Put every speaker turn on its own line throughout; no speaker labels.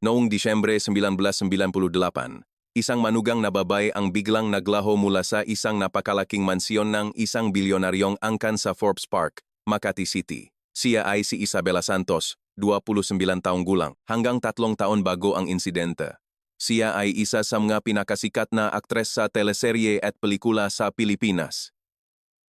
Noong Disyembre 1998, isang manugang na babae ang biglang naglaho mula sa isang napakalaking mansyon ng isang bilyonaryong angkan sa Forbes Park, Makati City. Siya ay si Isabela Santos, 29 taong gulang, hanggang 3 taon bago ang insidente. Siya ay isa sa mga pinakasikat na aktres sa teleserye at pelikula sa Pilipinas.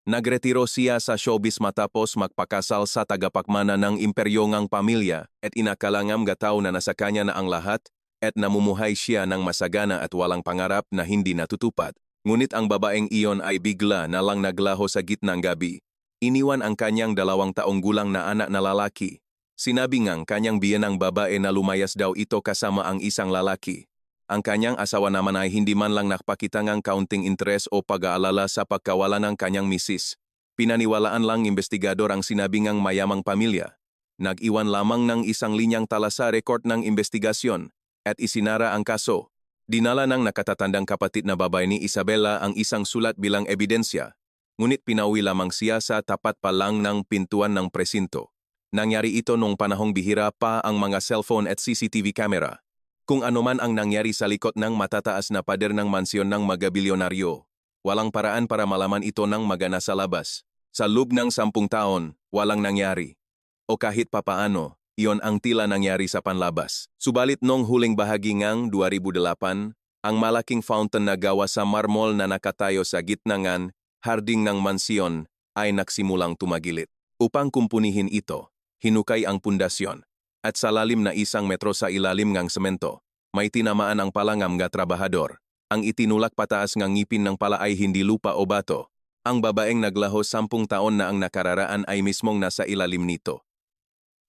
Nagretiro siya sa showbiz matapos magpakasal sa tagapagmana ng imperyo ngang pamilya at inakalangam gataw na nasa kanya na ang lahat at namumuhay siya ng masagana at walang pangarap na hindi natutupad. Ngunit ang babaeng iyon ay bigla na lang naglaho sa gitnang gabi. Iniwan ang kanyang 2 taong gulang na anak na lalaki. Sinabi ngang kanyang biyenang babae na lumayas daw ito kasama ang isang lalaki. Ang kanyang asawa naman ay hindi man lang nakpakita ng kaunting interes o pag-aalala sa pagkawala ng kanyang misis. Pinaniwalaan lang investigador ang sinabi ngang mayamang pamilya. Nag-iwan lamang ng isang linyang tala sa record ng investigasyon at isinara ang kaso. Dinala ng nakatatandang kapatid na babae ni Isabela ang isang sulat bilang ebidensya, ngunit pinauwi lamang siya sa tapat pa lang ng pintuan ng presinto. Nangyari ito nung panahong bihira pa ang mga cellphone at CCTV camera. Kung anuman ang nangyari sa likod ng matataas na pader ng mansyon ng magabilyonaryo, walang paraan para malaman ito ng magana sa labas. Sa loob ng 10 taon, walang nangyari. O kahit papaano, iyon ang tila nangyari sa panlabas. Subalit nung huling bahagi ngang 2008, ang malaking fountain na gawa sa marmol na nakatayo sa gitnangan harding ng mansyon ay nagsimulang tumagilid. Upang kumpunihin ito, hinukay ang pundasyon. At sa lalim na 1 metro sa ilalim ngang semento, may tinamaan ang palangam nga trabahador. Ang itinulak pataas ngang ngipin ng pala ay hindi lupa o bato. Ang babaeng naglaho 10 taon na ang nakararaan ay mismong nasa ilalim nito.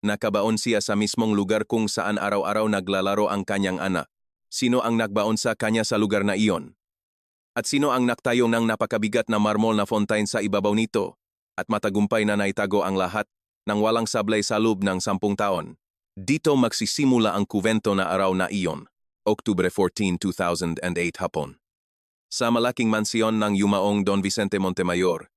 Nakabaon siya sa mismong lugar kung saan araw-araw naglalaro ang kanyang anak. Sino ang nagbaon sa kanya sa lugar na iyon? At sino ang naktayo ng napakabigat na marmol na fontaine sa ibabaw nito? At matagumpay na naitago ang lahat nang walang sablay sa loob ng 10 taon. Dito magsisimula ang kuwento na araw na iyon, Octubre 14, 2008 hapon. Sa malaking mansyon ng yumaong Don Vicente Montemayor,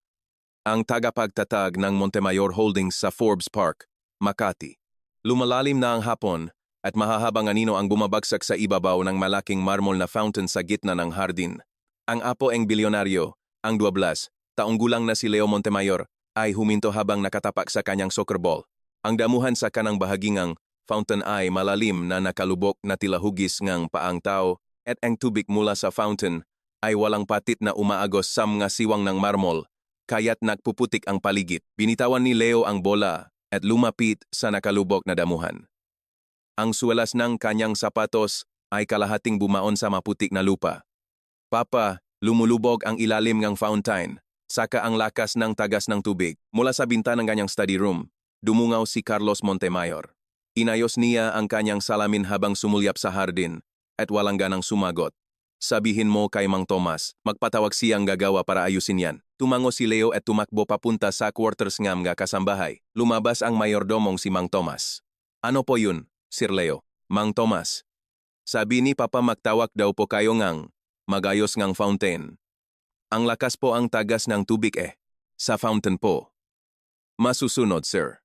ang tagapagtatag ng Montemayor Holdings sa Forbes Park, Makati. Lumalalim na ang hapon at mahahabang anino ang bumabagsak sa ibabaw ng malaking marmol na fountain sa gitna ng hardin. Ang apoeng bilyonaryo, ang 12 taong gulang na si Leo Montemayor, ay huminto habang nakatapak sa kanyang soccer ball. Ang damuhan sa kanang bahagi ngang fountain ay malalim na nakalubok na tila hugis ngang paang tao at ang tubig mula sa fountain ay walang patit na umaagos sa mga siwang ng marmol, kaya't nagpuputik ang paligid. Binitawan ni Leo ang bola at lumapit sa nakalubok na damuhan. Ang suwelas ng kanyang sapatos ay kalahating bumaon sa maputik na lupa. Papa, lumulubog ang ilalim ng fountain, saka ang lakas ng tagas ng tubig. Mula sa bintana ng kanyang study room, dumungaw si Carlos Montemayor. Inayos niya ang kanyang salamin habang sumulyap sa hardin at walang ganang sumagot. Sabihin mo kay Mang Tomas, magpatawag siyang gagawa para ayusin yan. Tumango si Leo at tumakbo papunta sa quarters ng mga kasambahay. Lumabas ang mayordomong si Mang Tomas. Ano po yun, Sir Leo? Mang Tomas. Sabi ni Papa magtawag daw po kayo ngang magayos ngang fountain. Ang lakas po ang tagas ng tubig sa fountain po. Masusunod, sir.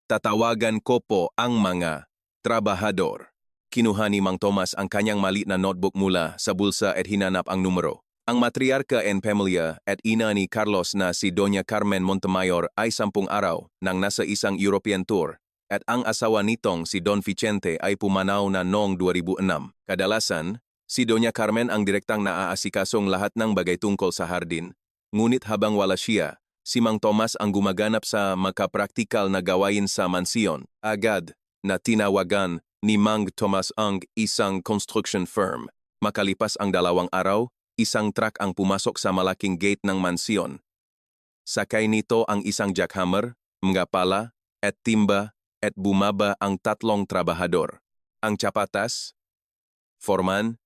Tatawagan ko po ang mga trabahador. Kinuha ni Mang Tomas ang kanyang maliit na notebook mula sa bulsa at hinanap ang numero. Ang matriarka and pamilya at ina ni Carlos na si Doña Carmen Montemayor ay 10 araw nang nasa isang European tour at ang asawa nitong si Don Vicente ay pumanaw na noong 2006. Kadalasan, si Doña Carmen ang direktang naaasikasong lahat ng bagay tungkol sa hardin, ngunit habang wala siya, si Mang Tomas ang gumaganap sa makapraktikal na gawain sa mansyon. Agad na tinawagan ni Mang Tomas ang isang construction firm. Makalipas ang 2 araw, isang truck ang pumasok sa malaking gate ng mansyon. Sakay nito ang isang jackhammer, mga pala, at timba, at bumaba ang 3 trabahador. Ang tsapatas, foreman,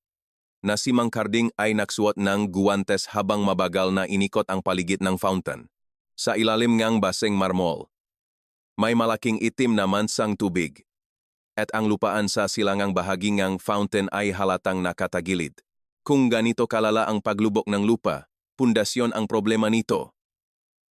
na si Mang Carding ay nagsuot ng guwantes habang mabagal na inikot ang paligid ng fountain. Sa ilalim ngang baseng marmol, may malaking itim na mansang tubig, at ang lupaan sa silangang bahagi ngang fountain ay halatang nakatagilid. Kung ganito kalala ang paglubok ng lupa, pundasyon ang problema nito.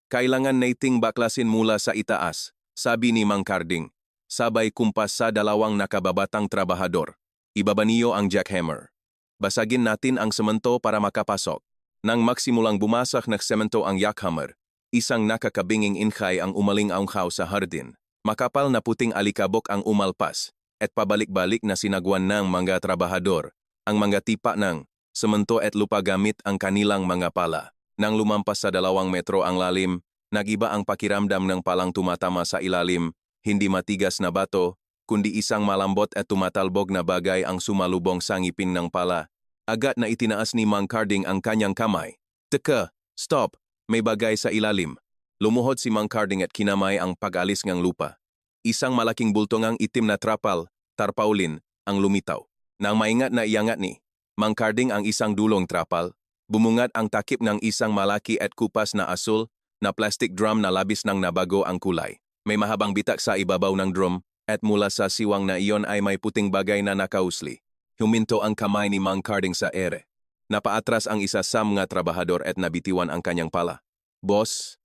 Kailangan nating baklasin mula sa itaas, sabi ni Mang Carding, sabay kumpas sa 2 nakababatang trabahador. Ibaba niyo ang jackhammer. Basagin natin ang semento para makapasok. Nang maksimulang bumasak na semento ang jackhammer, isang nakakabinging inkay ang umaling-aungkaw sa hardin. Makapal na puting alikabok ang umalpas, at pabalik-balik na sinagwan ng mga trabahador. Ang mga tipa ng semento at lupa gamit ang kanilang mga pala. Nang lumampas sa 2 metro ang lalim, nagiba ang pakiramdam ng palang tumatama sa ilalim, hindi matigas na bato, kundi isang malambot at tumatalbog na bagay ang sumalubong sa ngipin ng pala. Agad na itinaas ni Mang Carding ang kanyang kamay. Teka, stop, may bagay sa ilalim. Lumuhod si Mang Carding at kinamay ang pag-alis ng lupa. Isang malaking bultongang itim na trapal, tarpaulin, ang lumitaw. Nang maingat na iangat ni Mang Carding ang isang dulong trapal, bumungat ang takip ng isang malaki at kupas na asul na plastic drum na labis nang nabago ang kulay. May mahabang bitak sa ibabaw ng drum at mula sa siwang na iyon ay may puting bagay na nakausli. Huminto ang kamay ni Mang Carding sa ere. Napaatras ang isa sa mga trabahador at nabitiwan ang kanyang pala. Boss,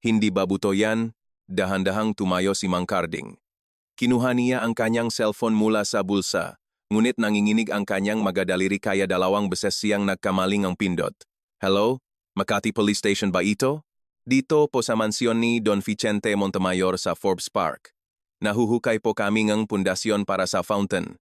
hindi ba buto yan? Dahan-dahang tumayo si Mang Carding. Kinuha niya ang kanyang cellphone mula sa bulsa, ngunit nanginginig ang kanyang magadaliri kaya 2 beses siyang nagkamaling ang pindot. Hello? Makati Police Station ba ito? Dito po sa mansyon ni Don Vicente Montemayor sa Forbes Park. Nahuhukay po kami ng pundasyon para sa fountain.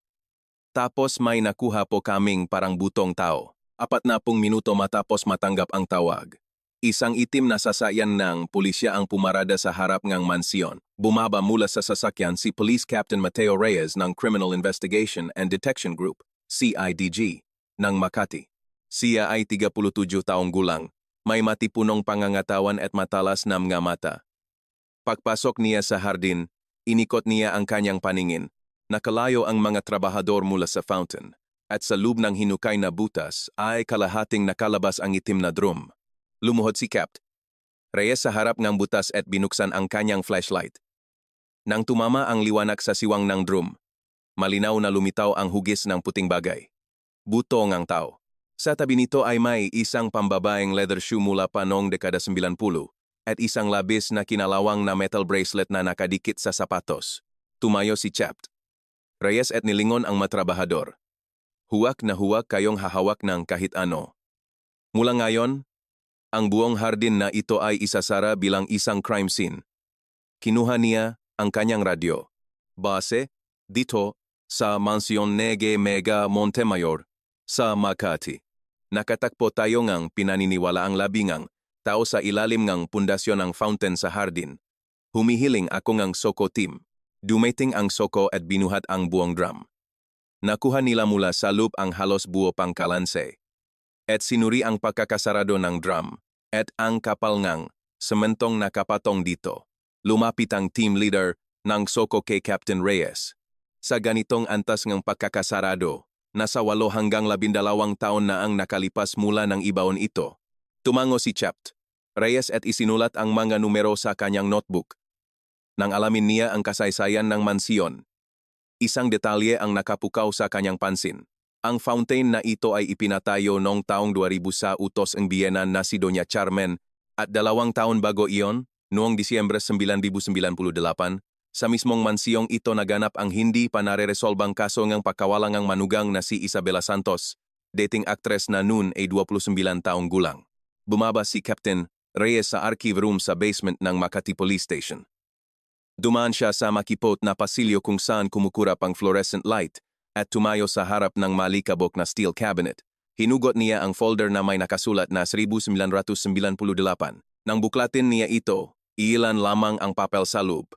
Tapos may nakuha po kaming parang butong tao. 40 minuto matapos matanggap ang tawag. Isang itim na sasakyan ng pulisya ang pumarada sa harap ng mansyon. Bumaba mula sa sasakyan si Police Captain Mateo Reyes ng Criminal Investigation and Detection Group, CIDG, ng Makati. Siya ay 37 taong gulang, may matipunong pangangatawan at matalas na mga mata. Pagpasok niya sa hardin, inikot niya ang kanyang paningin. Nakalayo ang mga trabahador mula sa fountain, at sa loob ng hinukay na butas ay kalahating nakalabas ang itim na drum. Lumuhod si Capt. Reyes sa harap ng butas at binuksan ang kanyang flashlight. Nang tumama ang liwanag sa siwang ng drum, malinaw na lumitaw ang hugis ng puting bagay. Buto ng tao. Sa tabi nito ay may isang pambabaeng leather shoe mula pa noong dekada 90 at isang labis na kinalawang na metal bracelet na nakadikit sa sapatos. Tumayo si Capt. Reyes at nilingon ang matrabahador. Huwag na huwag kayong hahawak ng kahit ano. Mula ngayon, ang buong hardin na ito ay isasara bilang isang crime scene. Kinuha niya ang kanyang radyo. Base, dito, sa Mansyon Nege Mega Montemayor, sa Makati. Nakatakpo tayo ngang pinaniniwala ang labingang tao sa ilalim ng pundasyon ng fountain sa hardin. Humihiling ako ngang Soko team. Dumating ang Soko at binuhat ang buong drum. Nakuha nila mula sa loop ang halos buo pang kalanse. At sinuri ang pagkakasarado ng drum, at ang kapal ngang sementong nakapatong dito. Lumapit ang team leader ng Soko kay Captain Reyes. Sa ganitong antas ng pagkakasarado, nasa 8 hanggang 12 taon na ang nakalipas mula ng ibaon ito. Tumango si Capt. Reyes at isinulat ang mga numero sa kanyang notebook. Nang alamin niya ang kasaysayan ng mansyon, isang detalye ang nakapukaw sa kanyang pansin. Ang fountain na ito ay ipinatayo noong taong 2000 sa utos ng biyenan na si Doña Carmen at 2 taon bago iyon, noong Disyembre 1998, sa mismong mansyong ito naganap ang hindi pa nare-resolbang kaso ng pagkawalang ng manugang na si Isabela Santos, dating actress na noon ay 29 taong gulang. Bumaba si Captain Reyes sa archive room sa basement ng Makati Police Station. Dumaan siya sa makipot na pasilyo kung saan kumukurap ang fluorescent light at tumayo sa harap ng malikabok na steel cabinet. Hinugot niya ang folder na may nakasulat na 1998. Nang buklatin niya ito, iilan lamang ang papel sa loob.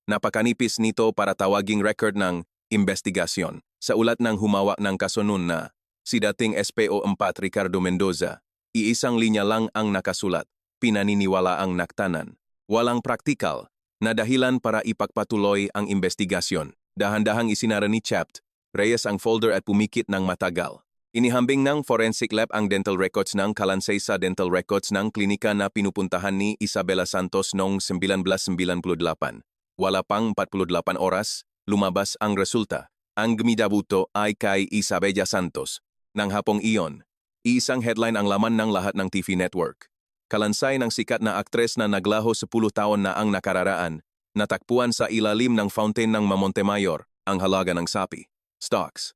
Napakanipis nito para tawaging record ng investigasyon. Sa ulat ng humawak ng kaso noon na si dating SPO4 Ricardo Mendoza, iisang linya lang ang nakasulat, pinaniniwala ang naktanan. Walang praktikal na dahilan para ipagpatuloy ang investigasyon. Dahan-dahang isinara ni Capt. Reyes ang folder at pumikit ng matagal. Inihambing ng forensic lab ang dental records ng kalansay sa dental records ng klinika na pinupuntahan ni Isabela Santos noong 1998. Wala pang 48 oras, lumabas ang resulta. Ang gmidabuto ay kay Isabela Santos. Nang hapong iyon, iisang headline ang laman ng lahat ng TV network. Kalansay ng sikat na aktres na naglaho 10 taon na ang nakararaan, natakpuan sa ilalim ng fountain ng Montemayor ang halaga ng sapi, stocks.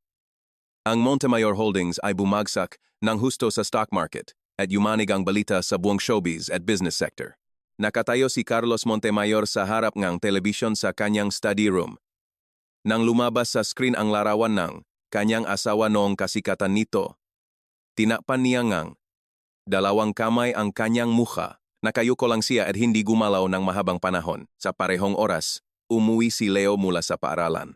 Ang Montemayor Holdings ay bumagsak ng husto sa stock market at yumanig ang balita sa buong showbiz at business sector. Nakatayo si Carlos Montemayor sa harap ng telebisyon sa kanyang study room. Nang lumabas sa screen ang larawan ng kanyang asawa noong kasikatan nito, tinakpan niya ngang dalawang kamay ang kanyang mukha. Nakayuko lang siya at hindi gumalaw ng mahabang panahon. Sa parehong oras, umuwi si Leo mula sa paaralan.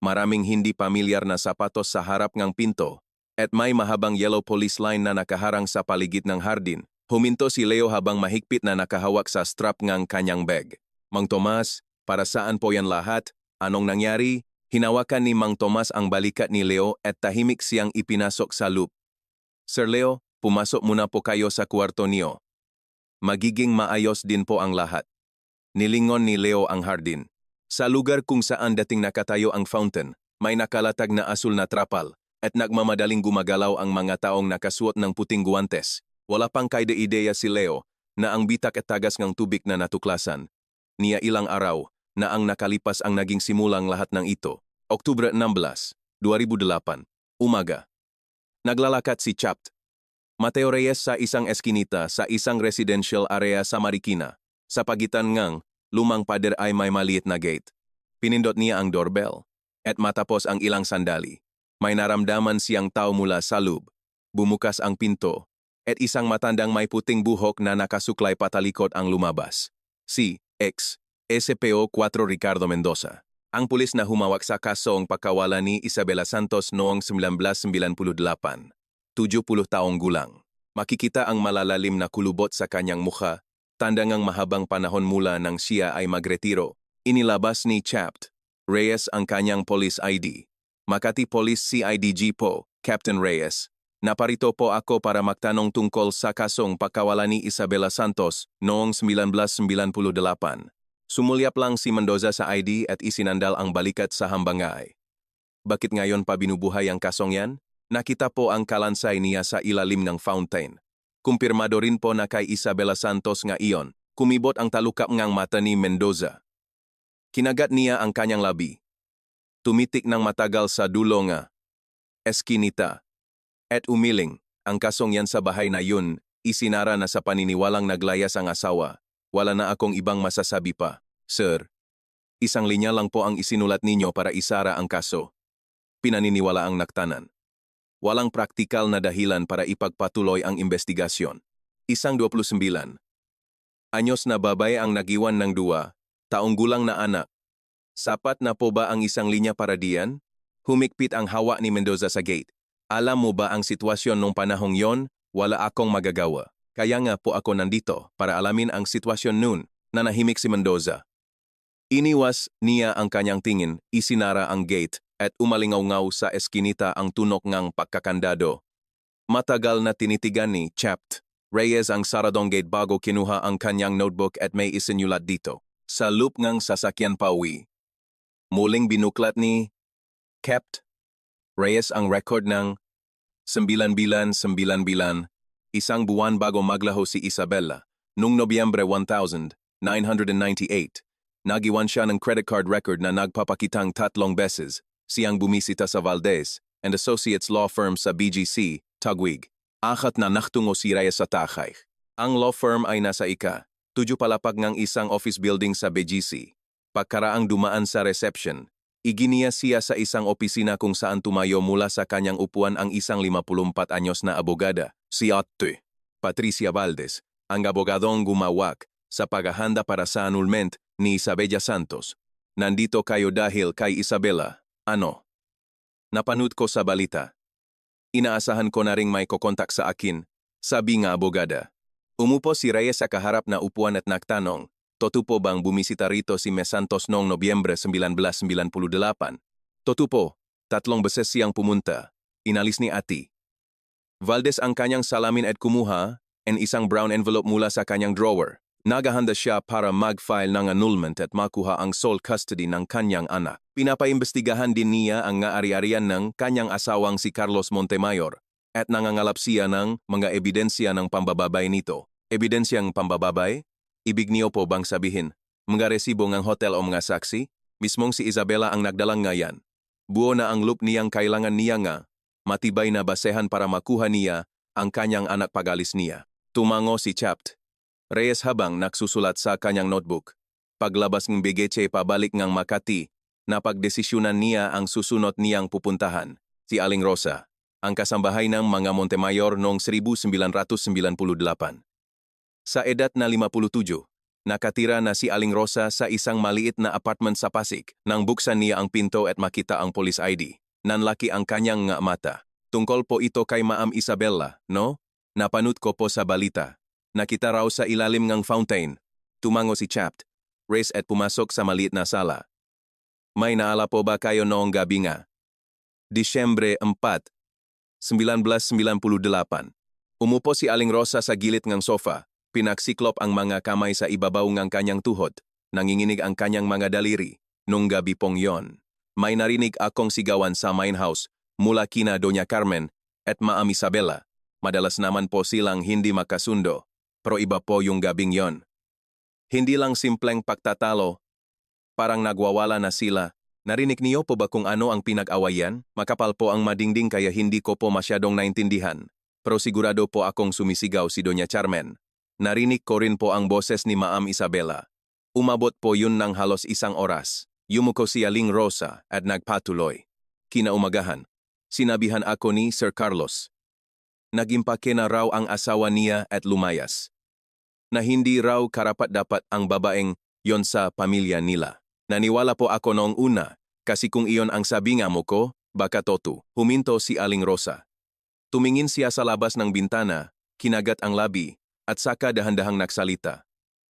Maraming hindi pamilyar na sapatos sa harap ng pinto at may mahabang yellow police line na nakaharang sa paligid ng hardin. Huminto si Leo habang mahigpit na nakahawak sa strap ng kanyang bag. Mang Tomas, para saan po yan lahat? Anong nangyari? Hinawakan ni Mang Tomas ang balikat ni Leo at tahimik siyang ipinasok sa loop. Sir Leo, pumasok muna po kayo sa kwarto niyo. Magiging maayos din po ang lahat. Nilingon ni Leo ang hardin. Sa lugar kung saan dating nakatayo ang fountain, may nakalatag na asul na trapal at nagmamadaling gumagalaw ang mga taong nakasuot ng puting guwantes. Wala pang kaide-ideya si Leo na ang bitak at tagas ng tubig na natuklasan. Niya ilang araw na ang nakalipas ang naging simulang lahat ng ito. Oktubre 16, 2008, umaga. Naglalakat si Chapt Mateo Reyes sa isang eskinita sa isang residential area sa Marikina. Sa pagitan ngang lumang pader ay may maliit na gate. Pinindot niya ang doorbell. At matapos ang ilang sandali, may naramdaman siyang tao mula sa loob. Bumukas ang pinto. At isang matandang may puting buhok na nakasuklay patalikod ang lumabas. Si SPO 4 Ricardo Mendoza. Ang pulis na humawak sa kasong pagkawala ni Isabela Santos noong 1998. 70 taong gulang. Makikita ang malalalim na kulubot sa kanyang mukha, tanda ngang mahabang panahon mula nang siya ay magretiro. Inilabas ni Chapt Reyes ang kanyang police ID. Makati Police CIDG po, Captain Reyes. Naparito po ako para magtanong tungkol sa kasong pagkawala ni Isabela Santos noong 1998. Sumulyap lang si Mendoza sa ID at isinandal ang balikat sa hambangay. Bakit ngayon pa binubuhay ang kasong yan? Nakita po ang kalansay niya sa ilalim ng fountain. Kumpirmado rin po na kay Isabela Santos nga iyon, kumibot ang talukap ngang mata ni Mendoza. Kinagat niya ang kanyang labi. Tumitik ng matagal sa dulo nga eskinita. At umiling, ang kasong yan sa bahay na yun, isinara na sa paniniwalang naglayas ang asawa. Wala na akong ibang masasabi pa. Sir, isang linya lang po ang isinulat ninyo para isara ang kaso. Pinaniniwala ang naktanan. Walang praktikal na dahilan para ipagpatuloy ang investigasyon. Isang 29 anyos na babae ang nagiwan ng 2 taong gulang na anak. Sapat na po ba ang isang linya para diyan? Humikpit ang hawa ni Mendoza sa gate. Alam mo ba ang sitwasyon nung panahong yon? Wala akong magagawa. Kaya nga po ako nandito para alamin ang sitwasyon noon. Nanahimik si Mendoza. Iniwas niya ang kanyang tingin, isinara ang gate at umalingaw-ngaw sa eskinita ang tunok ngang pagkakandado. Matagal na tinitigan ni Chapt Reyes ang saradong gate bago kinuha ang kanyang notebook at may isinulat dito. Sa loop ngang sasakyan pauwi. Muling binuklat ni Capt. Reyes ang record ng 9-9-9, isang buwan bago maglaho si Isabela. Noong Nobyembre 1998, nagiwan siya ng credit card record na nagpapakitang 3 beses siyang bumisita sa Valdez and Associates Law Firm sa BGC, Taguig. Akat na naktungo si Reyes sa Takay. Ang law firm ay nasa ika-7 palapag ng isang office building sa BGC. Pagkaraang dumaan sa reception, iginiya siya sa isang opisina kung saan tumayo mula sa kanyang upuan ang isang 54 anyos na abogada, si Ate Patricia Valdez, ang abogadong gumawak sa paghahanda para sa annulment ni Isabela Santos. Nandito kayo dahil kay Isabela. Ano? Napanood ko sa balita. Inaasahan ko na ring may kokontak sa akin, sabi nga abogada. Umupo si Reyes sa kaharap na upuan at nagtanong, totoo bang bumisita rito si Ms. Santos noong Nobyembre 1998? Totoo, 3 beses siyang pumunta. Inalis ni Ate Valdez ang kanyang salamin at kumuha ang isang brown envelope mula sa kanyang drawer. Nagahanda siya para mag-file ng annulment at makuha ang sole custody ng kanyang anak. Pinapaimbestigahan din niya ang ari-arian ng kanyang asawang si Carlos Montemayor at nangangalap siya ng mga ebidensya ng pambababay nito. Ebidensyang pambababay? Ibig niyo po bang sabihin, mga resibo ng hotel o mga saksi? Mismong si Isabela ang nagdalang ngayon. Buo na ang loop niyang kailangan niya nga matibay na basehan para makuha niya ang kanyang anak pagalis niya. Tumango si Chapt Reyes habang nagsusulat sa kanyang notebook. Paglabas ng Begeche pabalik ngang Makati, napagdesisyunan niya ang susunod niyang pupuntahan, si Aling Rosa, ang kasambahay ng mga Montemayor noong 1998. Sa edad na 57, nakatira na si Aling Rosa sa isang maliit na apartment sa Pasig. Nang buksan niya ang pinto at makita ang police ID, nanlaki ang kanyang nga mata. Tungkol po ito kay Ma'am Isabela, no? Napanood ko po sa balita. Nakita raw sa ilalim ng fountain. Tumango si Chapt Reyes at pumasok sa maliit na sala. May naala po ba kayo noong gabi nga? Disyembre 4, 1998. Umupo si Aling Rosa sa gilid ng sofa. Pinaksiklop ang mga kamay sa ibabaw ng kanyang tuhod. Nanginginig ang kanyang mga daliri. Nung gabi pong yon, may narinig akong sigawan sa main house mula kina Doña Carmen at Ma'am Isabela. Madalas naman po silang hindi makasundo. Pero iba po yung gabing yon. Hindi lang simpleng pagtatalo. Parang nagwawala na sila. Narinig niyo po ba kung ano ang pinag-awayan? Makapal po ang madingding kaya hindi ko po masyadong naintindihan. Pero sigurado po akong sumisigaw si Doña Carmen. Narinig ko rin po ang boses ni Ma'am Isabela. Umabot po yun ng halos 1 oras. Yumuko si Aling Rosa at nagpatuloy. Kinaumagahan, sinabihan ako ni Sir Carlos. Nagimpake na raw ang asawa niya at lumayas. Na hindi raw karapat-dapat ang babaeng yon sa pamilya nila. Naniwala po ako noong una, kasi kung iyon ang sabi nga mo ko, baka toto. Huminto si Aling Rosa. Tumingin siya sa labas ng bintana, kinagat ang labi, at saka dahan-dahang nagsalita.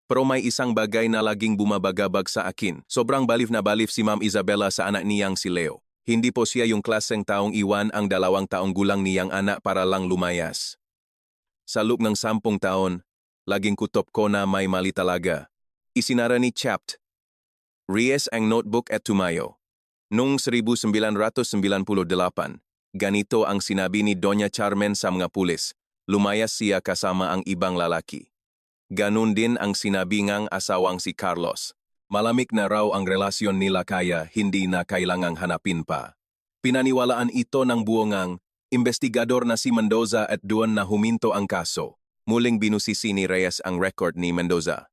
Pero may isang bagay na laging bumabagabag sa akin. Sobrang balif na balif si Ma'am Isabela sa anak niyang si Leo. Hindi po siya yung klaseng taong iwan ang 2 taong gulang niyang anak para lang lumayas. Sa loob ng 10 taon, laging kutop ko na may mali talaga. Isinara ni Chapt Reyes ang notebook at tumayo. Noong 1998, ganito ang sinabi ni Doña Carmen sa mga pulis. Lumayas siya kasama ang ibang lalaki. Ganun din ang sinabi ngang asawang si Carlos. Malamig na raw ang relasyon nila kaya hindi na kailangang hanapin pa. Pinaniwalaan ito ng buongang investigador na si Mendoza at doon na huminto ang kaso. Muling binusisi ni Reyes ang record ni Mendoza.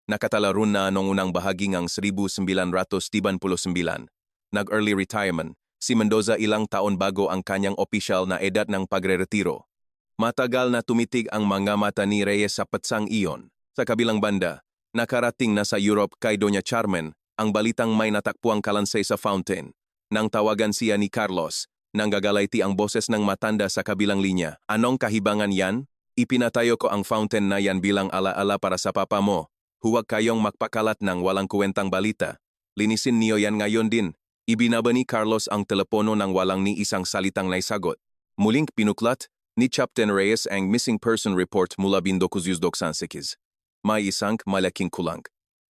Nakatalaro na noong unang bahagi ng 1979. Nag-early retirement, si Mendoza ilang taon bago ang kanyang opisyal na edad ng pagre-retiro. Matagal na tumitig ang mga mata ni Reyes sa patsang iyon. Sa kabilang banda, nakarating na sa Europe kay Doña Carmen ang balitang may natakpuang kalansay sa fountain. Nang tawagan siya ni Carlos, nang gagalayti ang boses ng matanda sa kabilang linya. Anong kahibangan yan? Ipinatayo ko ang fountain na yan bilang alaala para sa papa mo. Huwag kayong magpakalat ng walang kuwentang balita. Linisin niyo yan ngayon din. Ibinaba ni Carlos ang telepono nang walang ni isang salitang naisagot. Muling pinuklat ni Captain Reyes ang missing person report mula Bindocuzuz-Doksansikis. May isang malaking kulang.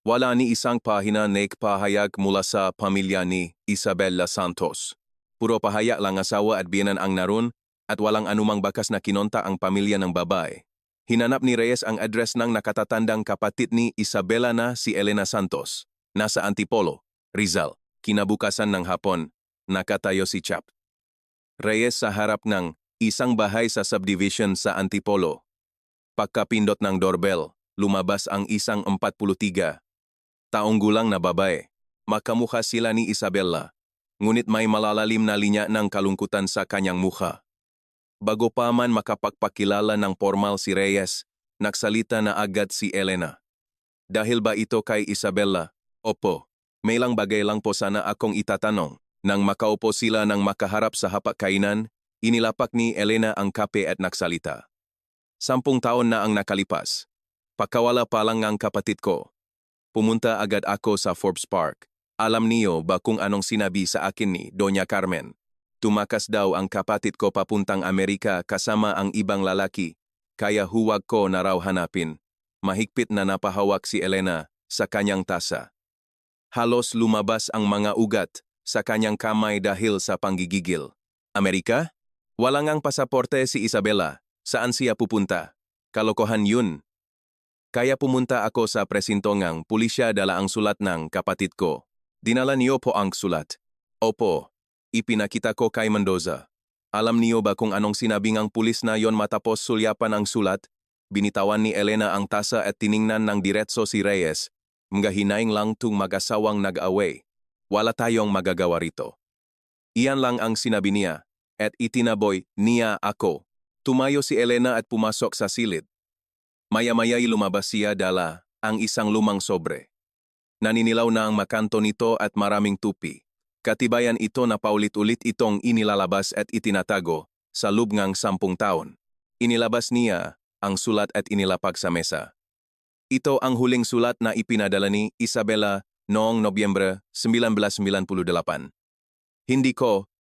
Wala ni isang pahina na pahayag mula sa pamilya ni Isabela Santos. Puro pahayag lang asawa at biyenan ang naroon at walang anumang bakas na kinonta ang pamilya ng babae. Hinanap ni Reyes ang address ng nakatatandang kapatid ni Isabela na si Elena Santos. Nasa Antipolo, Rizal. Kinabukasan ng hapon, nakatayo si Chapt Reyes sa harap ng isang bahay sa subdivision sa Antipolo. Pagkapindot ng doorbell, lumabas ang isang 43 taong gulang na babae. Makamukha sila ni Isabela, ngunit may malalalim na linya ng kalungkutan sa kanyang mukha. Bago pa man makapagpakilala ng formal si Reyes, nagsalita na agad si Elena. Dahil ba ito kay Isabela? Opo, may lang bagay lang po sana akong itatanong. Nang makaupo sila ng makaharap sa hapag-kainan, inilapak ni Elena ang kape at nagsalita. 10 taon na ang nakalipas. Pakawala pa lang ang kapatid ko. Pumunta agad ako sa Forbes Park. Alam niyo ba kung anong sinabi sa akin ni Doña Carmen? Tumakas daw ang kapatid ko papuntang Amerika kasama ang ibang lalaki, kaya huwag ko na raw hanapin. Mahigpit na napahawak si Elena sa kanyang tasa. Halos lumabas ang mga ugat sa kanyang kamay dahil sa panggigigil. Amerika? Wala ngang pasaporte si Isabela. Saan siya pupunta? Kalokohan yun. Kaya pumunta ako sa presinto ngang pulisya dala ang sulat ng kapatid ko. Dinala niyo po ang sulat. Opo. Ipinakita ko kay Mendoza. Alam niyo ba kung anong sinabi ng pulis na yon matapos sulyapan ang sulat? Binitawan ni Elena ang tasa at tiningnan ng diretso si Reyes. Mga hinaing lang tung mag-asawang nag-away. Wala tayong magagawa rito. Iyan lang ang sinabi niya, at itinaboy niya ako. Tumayo si Elena at pumasok sa silid. Maya-maya'y lumabas siya dala ang isang lumang sobre. Naninilaw na ang makanto nito at maraming tupi. Katibayan ito na paulit-ulit itong inilalabas at itinatago sa loob ng 10 taon. Inilabas niya ang sulat at inilapag sa mesa. Ito ang huling sulat na ipinadala ni Isabela noong Nobyembre 1998. Hindi ko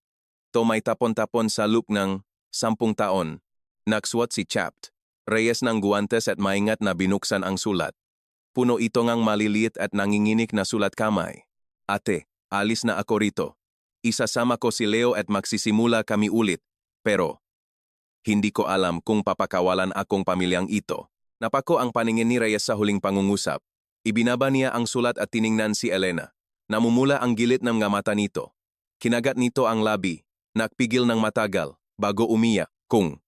to may tapon-tapon sa loop ng 10 taon. Nakswat si Chapt. Reyes ng guwantes at maingat na binuksan ang sulat. Puno ito ngang maliliit at nanginginik na sulat kamay. Ate, alis na ako rito. Isasama ko si Leo at magsisimula kami ulit. Pero, hindi ko alam kung papakawalan akong pamilyang ito. Napako ang paningin ni Reyes sa huling pangungusap. Ibinaba niya ang sulat at tiningnan si Elena. Namumula ang gilit ng mga mata nito. Kinagat nito ang labi. Nakpigil ng matagal, bago umiyak. Kung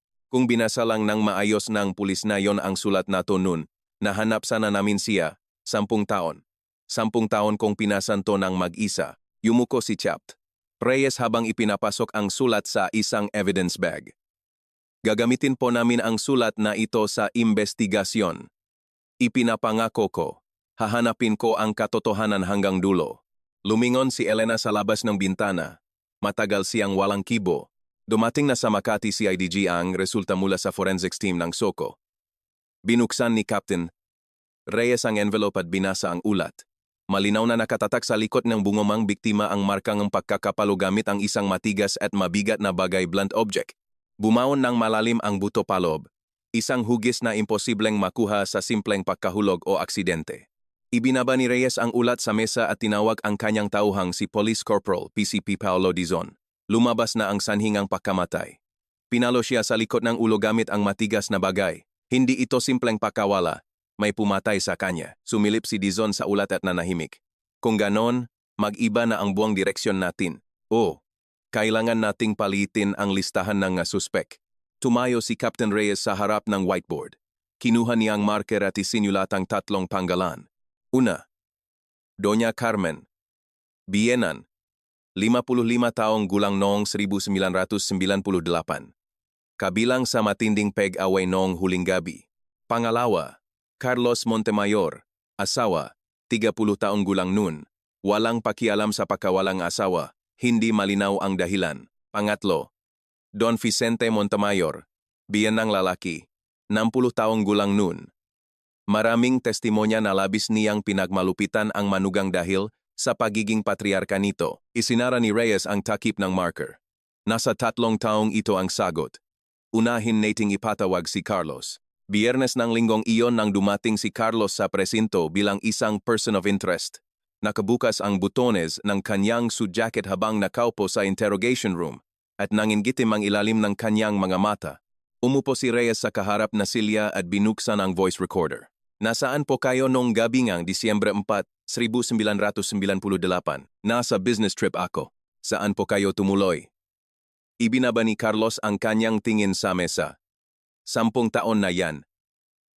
binasa lang ng maayos ng pulis na yon ang sulat na to nun, nahanap sana namin siya, 10 taon. 10 taon kong pinasanto ng mag-isa, yumuko si Chapt. Reyes habang ipinapasok ang sulat sa isang evidence bag. Gagamitin po namin ang sulat na ito sa investigasyon. Ipinapangako ko, hahanapin ko ang katotohanan hanggang dulo. Lumingon si Elena sa labas ng bintana. Matagal siyang walang kibo. Dumating na sa Makati CIDG ang resulta mula sa forensics team ng SOCO. Binuksan ni Captain Reyes ang envelope at binasa ang ulat. Malinaw na nakatatak sa likod ng bungomang biktima ang markang ng pagkakapalo gamit ang isang matigas at mabigat na bagay blunt object. Bumaon ng malalim ang buto palob, isang hugis na imposibleng makuha sa simpleng pagkahulog o aksidente. Ibinaba ni Reyes ang ulat sa mesa at tinawag ang kanyang tauhang si Police Corporal PCP Paolo Dizon. Lumabas na ang sanhingang pagkamatay. Pinalo siya sa likod ng ulo gamit ang matigas na bagay. Hindi ito simpleng pakawala. May pumatay sa kanya. Sumilip si Dizon sa ulat at nanahimik. Kung ganon, mag-iba na ang buong direksyon natin. Kailangan nating palitin ang listahan ng suspek. Tumayo si Captain Reyes sa harap ng whiteboard. Kinuha niya ang marker at isinulat ang 3 panggalan. Una, Doña Carmen Bienan, 55 taong gulang noong 1998. Kabilang sa matinding peg-away noong huling gabi. Pangalawa, Carlos Montemayor, asawa, 30 taong gulang noon. Walang pakialam sa pagkawalang asawa, hindi malinaw ang dahilan. Pangatlo, Don Vicente Montemayor, biyanang lalaki, 60 taong gulang noon. Maraming testimonya na labis niyang pinagmalupitan ang manugang dahil sa pagiging patriarka nito. Isinara ni Reyes ang takip ng marker. Nasa 3 taong ito ang sagot. Unahin nating ipatawag si Carlos. Biyernes ng linggong iyon nang dumating si Carlos sa presinto bilang isang person of interest. Nakabukas ang butones ng kanyang suit jacket habang nakaupo sa interrogation room at nangingitim ang ilalim ng kanyang mga mata. Umupo si Reyes sa kaharap na silya at binuksan ang voice recorder. Nasaan po kayo noong gabi ng Disyembre 4, 1998? Nasa business trip ako. Saan po kayo tumuloy? Ibinaba ni Carlos ang kanyang tingin sa mesa. 10 taon na yan.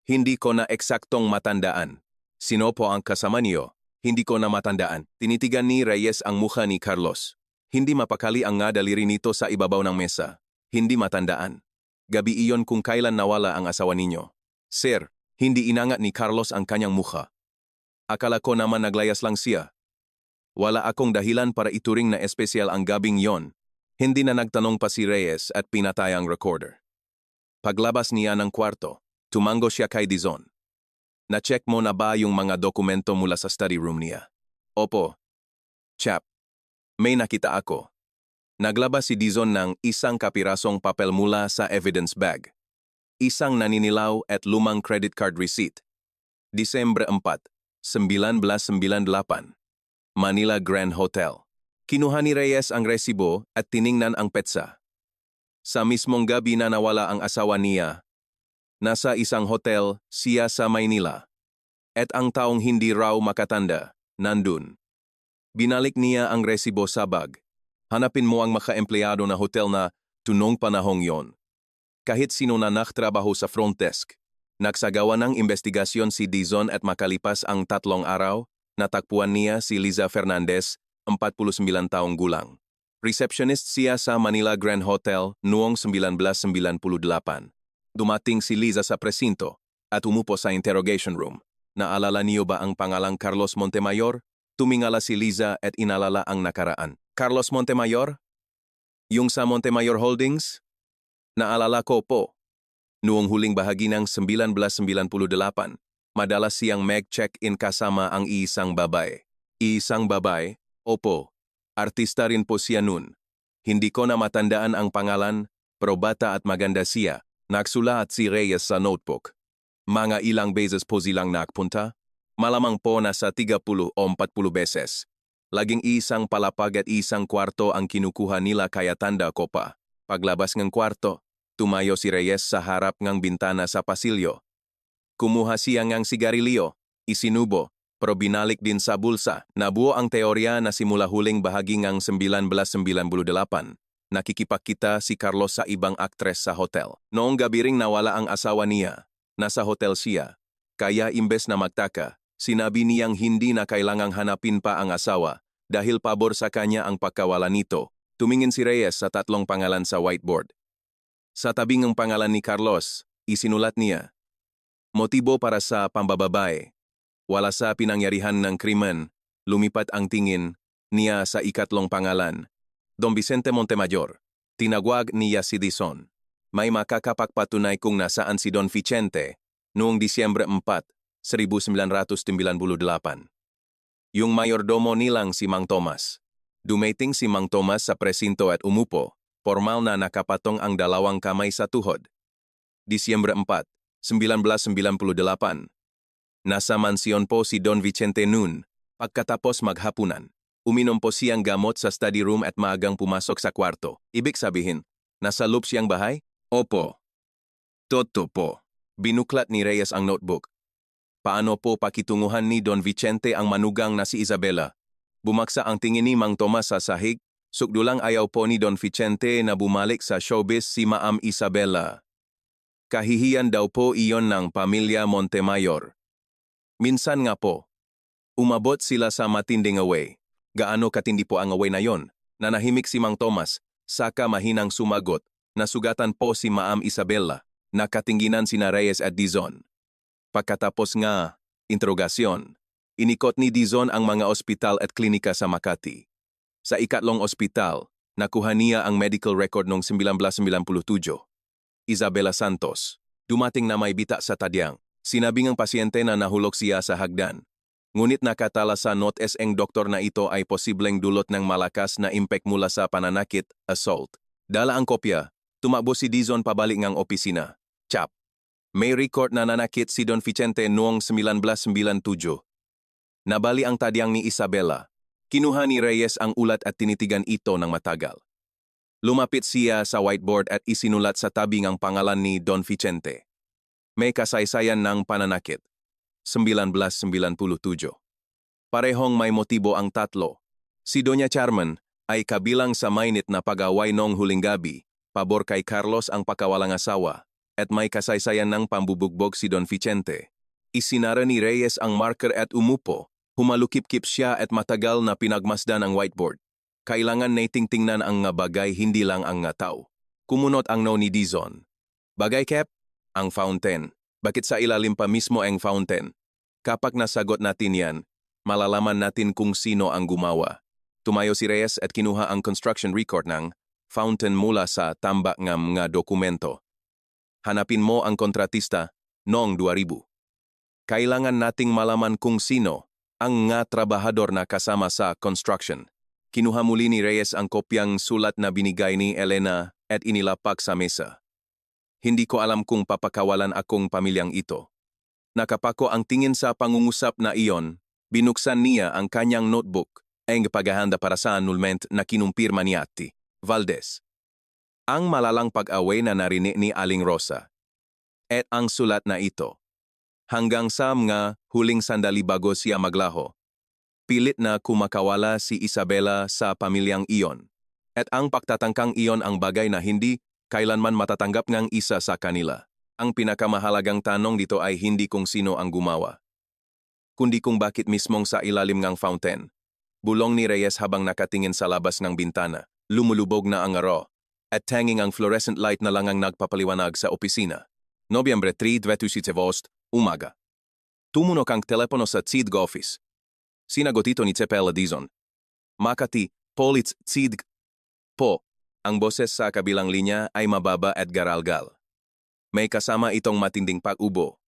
Hindi ko na eksaktong matandaan. Sino po ang kasama niyo? Hindi ko na matandaan. Tinitigan ni Reyes ang mukha ni Carlos. Hindi mapakali ang nga daliri nito sa ibabaw ng mesa. Hindi matandaan. Gabi iyon kung kailan nawala ang asawa ninyo. Sir, hindi inangat ni Carlos ang kanyang mukha. Akala ko naman naglayas lang siya. Wala akong dahilan para ituring na espesyal ang gabing yon. Hindi na nagtanong pa si Reyes at pinatay ang recorder. Paglabas niya ng kwarto, tumango siya kay Dizon. Na-check mo na ba yung mga dokumento mula sa study room niya? Opo. Chap, may nakita ako. Naglabas si Dizon ng isang kapirasong papel mula sa evidence bag. Isang naninilaw at lumang credit card receipt. Disyembre 4, 1998. Manila Grand Hotel. Kinuha ni Reyes ang resibo at tiningnan ang petsa. Sa mismong gabi na nawala ang asawa niya, nasa isang hotel siya sa Maynila. At ang taong hindi raw makatanda, nandun. Binalik niya ang resibo sa bag. Hanapin mo ang maka-empleyado na hotel na Tunong panahong yon. Kahit sino na naktrabaho sa front desk, nagsagawa ng investigasyon si Dizon at makalipas ang 3 araw, natakpuan niya si Liza Fernandez, 49 taong gulang. Receptionist siya sa Manila Grand Hotel noong 1998. Dumating si Liza sa presinto at umupo sa interrogation room. Naalala niyo ba ang pangalang Carlos Montemayor? Tumingala si Liza at inalala ang nakaraan. Carlos Montemayor? Yung sa Montemayor Holdings? Naalala ko po. Noong huling bahagi ng 1998, madalas siyang mag-check-in kasama ang iisang babae. Iisang babae? Opo. Artista rin po siya nun. Hindi ko na matandaan ang pangalan, pero bata at maganda siya. Nagsulat si Reyes sa notebook. Mga ilang beses po silang nagpunta? Malamang po nasa 30 o 40 beses. Laging isang palapag at isang kwarto ang kinukuha nila kaya tanda ko pa. Paglabas ng kwarto, tumayo si Reyes sa harap ng bintana sa pasilyo. Kumuha siya ng sigarilyo, isinubo, pero binalik din sa bulsa. Nabuo ang teorya na simula huling bahagi ng 1998. Nakikipagkita si Carlos sa ibang aktres sa hotel. Noong gabi ring nawala ang asawa niya. Nasa hotel siya. Kaya imbes na magtaka, sinabi niyang hindi na kailangang hanapin pa ang asawa dahil pabor sa kanya ang pagkawala nito. Tumingin si Reyes sa 3 pangalan sa whiteboard. Sa tabing ng pangalan ni Carlos, isinulat niya, motibo para sa pambababae. Wala sa pinangyarihan ng krimen, lumipat ang tingin niya sa 3 pangalan. Don Vicente Montemayor, tinagwag niya si Dizon. May makakapagpatunay kung nasaan si Don Vicente noong Disyembre 4, 1998. Yung mayordomo nilang si Mang Tomas. Dumating si Mang Tomas sa presinto at umupo, formal na nakapatong ang 2 kamay sa tuhod. Disyembre 4, 1998. Nasa mansyon po si Don Vicente noon. Pagkatapos maghapunan, uminom po siyang gamot sa study room at maagang pumasok sa kwarto. Ibig sabihin, nasa loob siyang bahay? Opo. Toto po. Binuklat ni Reyes ang notebook. Paano po pakitunguhan ni Don Vicente ang manugang na si Isabela? Bumaksa ang tingin ni Mang Tomas sa sahig. Sukdulang ayaw po ni Don Vicente na bumalik sa showbiz si Maam Isabela. Kahihiyan daw po iyon ng pamilya Montemayor. Minsan nga po, umabot sila sa matinding away. Gaano katindi po ang away na yon? Nanahimik si Mang Tomas, saka mahinang sumagot, nasugatan po si Maam Isabela, nakatinginan sina Reyes at Dizon. Pagkatapos nga, interogasyon, inikot ni Dizon ang mga ospital at klinika sa Makati. Sa 2 ospital, nakuha niya ang medical record noong 1997. Isabela Santos, dumating na may bita sa tadyang. Sinabi ng pasyente na nahulog siya sa hagdan. Ngunit nakatala sa notes ang doktor na ito ay posibleng dulot ng malakas na impact mula sa pananakit, assault. Dala ang kopya, tumakbo si Dizon pabalik ng opisina. Chap. May record na nanakit si Don Vicente noong 1997. Nabali ang tadyang ni Isabela. Kinuha ni Reyes ang ulat at tinitigan ito ng matagal. Lumapit siya sa whiteboard at isinulat sa tabi ang pangalan ni Don Vicente. May kasaysayan ng pananakit. 1997. Parehong may motibo ang 3. Si Doña Charmen ay kabilang sa mainit na pag-away noong huling gabi, pabor kay Carlos ang pakawalang asawa, at may kasaysayan ng pambubugbog si Don Vicente. Isinara ni Reyes ang marker at umupo, humalukip-kip siya at matagal na pinagmasdan ang whiteboard. Kailangan na tingtingnan ang nga bagay hindi lang ang nga tao. Kumunot ang no ni Dizon. Bagay Kep? Ang fountain. Bakit sa ilalim pa mismo ang fountain? Kapag nasagot natin yan, malalaman natin kung sino ang gumawa. Tumayo si Reyes at kinuha ang construction record ng fountain mula sa tambak ng mga dokumento. Hanapin mo ang kontratista noong 2000. Kailangan nating malaman kung sino ang nga trabahador na kasama sa construction. Kinuha muli ni Reyes ang kopyang sulat na binigay ni Elena at inilapak sa mesa. Hindi ko alam kung papakawalan akong pamilyang ito. Nakapako ang tingin sa pangungusap na iyon, binuksan niya ang kanyang notebook, ang paghahanda para sa annulment na kinumpirma ni Ate Valdez. Ang malalang pag-away na narinig ni Aling Rosa. At ang sulat na ito. Hanggang sa mga huling sandali bago siya maglaho, pilit na kumakawala si Isabela sa pamilyang iyon. At ang pagtatangkang iyon ang bagay na hindi kailanman matatanggap ngang isa sa kanila. Ang pinakamahalagang tanong dito ay hindi kung sino ang gumawa, kundi kung bakit mismong sa ilalim ng fountain. Bulong ni Reyes habang nakatingin sa labas ng bintana. Lumulubog na ang araw, at tanging ang fluorescent light na lang ang nagpapaliwanag sa opisina. Nobyembre 3, 2017, umaga. Tumunok ang telepono sa CIDG office. Sinagot ito ni Cepela Dizon. Makati, Polits, CIDG. Po, ang boses sa kabilang linya ay mababa at garalgal. May kasama itong matinding pag-ubo.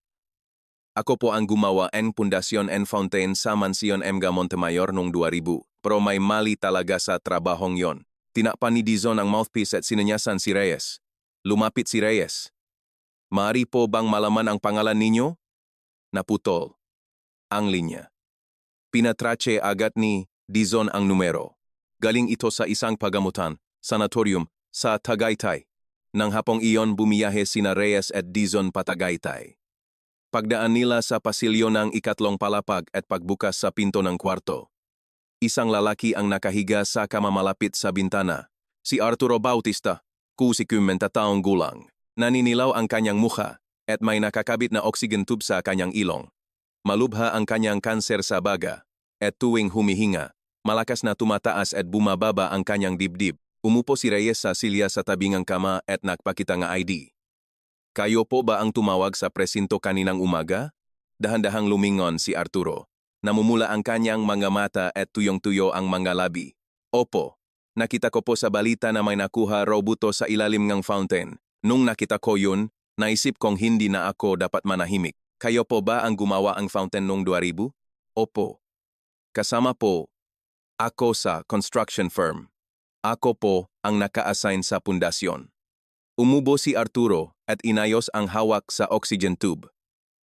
Ako po ang gumawa ng pundasyon and fountain sa Mansion Mga Montemayor noong 2000, pero may mali talaga sa trabahong yon. Tinakpan ni Dizon ang mouthpiece at sinunyasan si Reyes. Lumapit si Reyes. Maaari po bang malaman ang pangalan ninyo? Naputol ang linya. Pinatrache agad ni Dizon ang numero. Galing ito sa isang pagamutan, sanatorium, sa Tagaytay. Nang hapong iyon bumiyahe sina Reyes at Dizon pa Tagaytay. Pagdaan nila sa pasilyo ng ikatlong palapag at pagbukas sa pinto ng kwarto. Isang lalaki ang nakahiga sa kama malapit sa bintana. Si Arturo Bautista, 60 taong gulang. Naninilaw ang kanyang mukha at may nakakabit na oxygen tube sa kanyang ilong. Malubha ang kanyang kanser sa baga at tuwing humihinga, malakas na tumataas at bumababa ang kanyang dibdib. Umupo si Reyes sa silya sa tabingang kama at nagpakita ng ID. Kayo po ba ang tumawag sa presinto kaninang umaga? Dahan-dahang lumingon si Arturo. Namumula ang kanyang mga mata at tuyong-tuyo ang mga labi. Opo, nakita ko po sa balita na may nakuha raw buto sa ilalim ng fountain. Nung nakita ko yun, naisip kong hindi na ako dapat manahimik. Kayo po ba ang gumawa ang fountain noong 2000? Opo. Kasama po ako sa construction firm. Ako po ang naka-assign sa pundasyon. Umubo si Arturo at inayos ang hawak sa oxygen tube.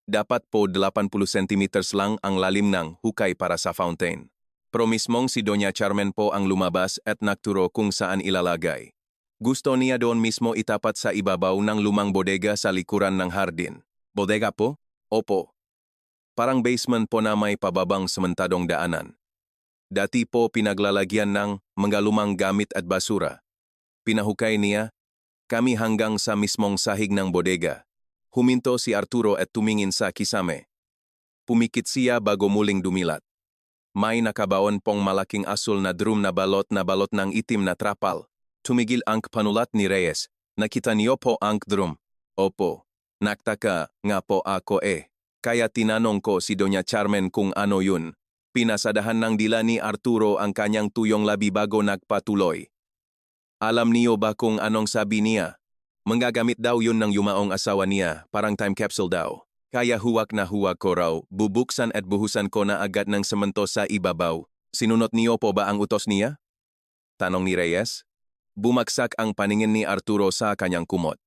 Dapat po 80 centimeters lang ang lalim ng hukay para sa fountain. Pero mismong si Doña Carmen po ang lumabas at nagturo kung saan ilalagay. Gusto niya doon mismo itapat sa ibabaw ng lumang bodega sa likuran ng hardin. Bodega po? Opo. Parang basement po na may pababang sementadong daanan. Dati po pinaglalagyan ng mga lumang gamit at basura. Pinahukay niya kami hanggang sa mismong sahig ng bodega. Huminto si Arturo at tumingin sa kisame. Pumikit siya bago muling dumilat. May nakabaon pong malaking asul na drum na balot ng itim na trapal. Tumigil ang panulat ni Reyes. Nakita niyo po ang drum? Opo. Naktaka nga po ako Kaya tinanong ko si Doña Carmen kung ano yun. Pinasadahan ng dila ni Arturo ang kanyang tuyong labi bago nagpatuloy. Alam niyo ba kung anong sabi niya? Manggagamit daw yun ng yumaong asawa niya, parang time capsule daw. Kaya huwag na huwag ko raw, bubuksan at buhusan ko na agad ng semento sa ibabaw. Sinunod niyo po ba ang utos niya? Tanong ni Reyes. Bumagsak ang paningin ni Arturo sa kanyang kumot.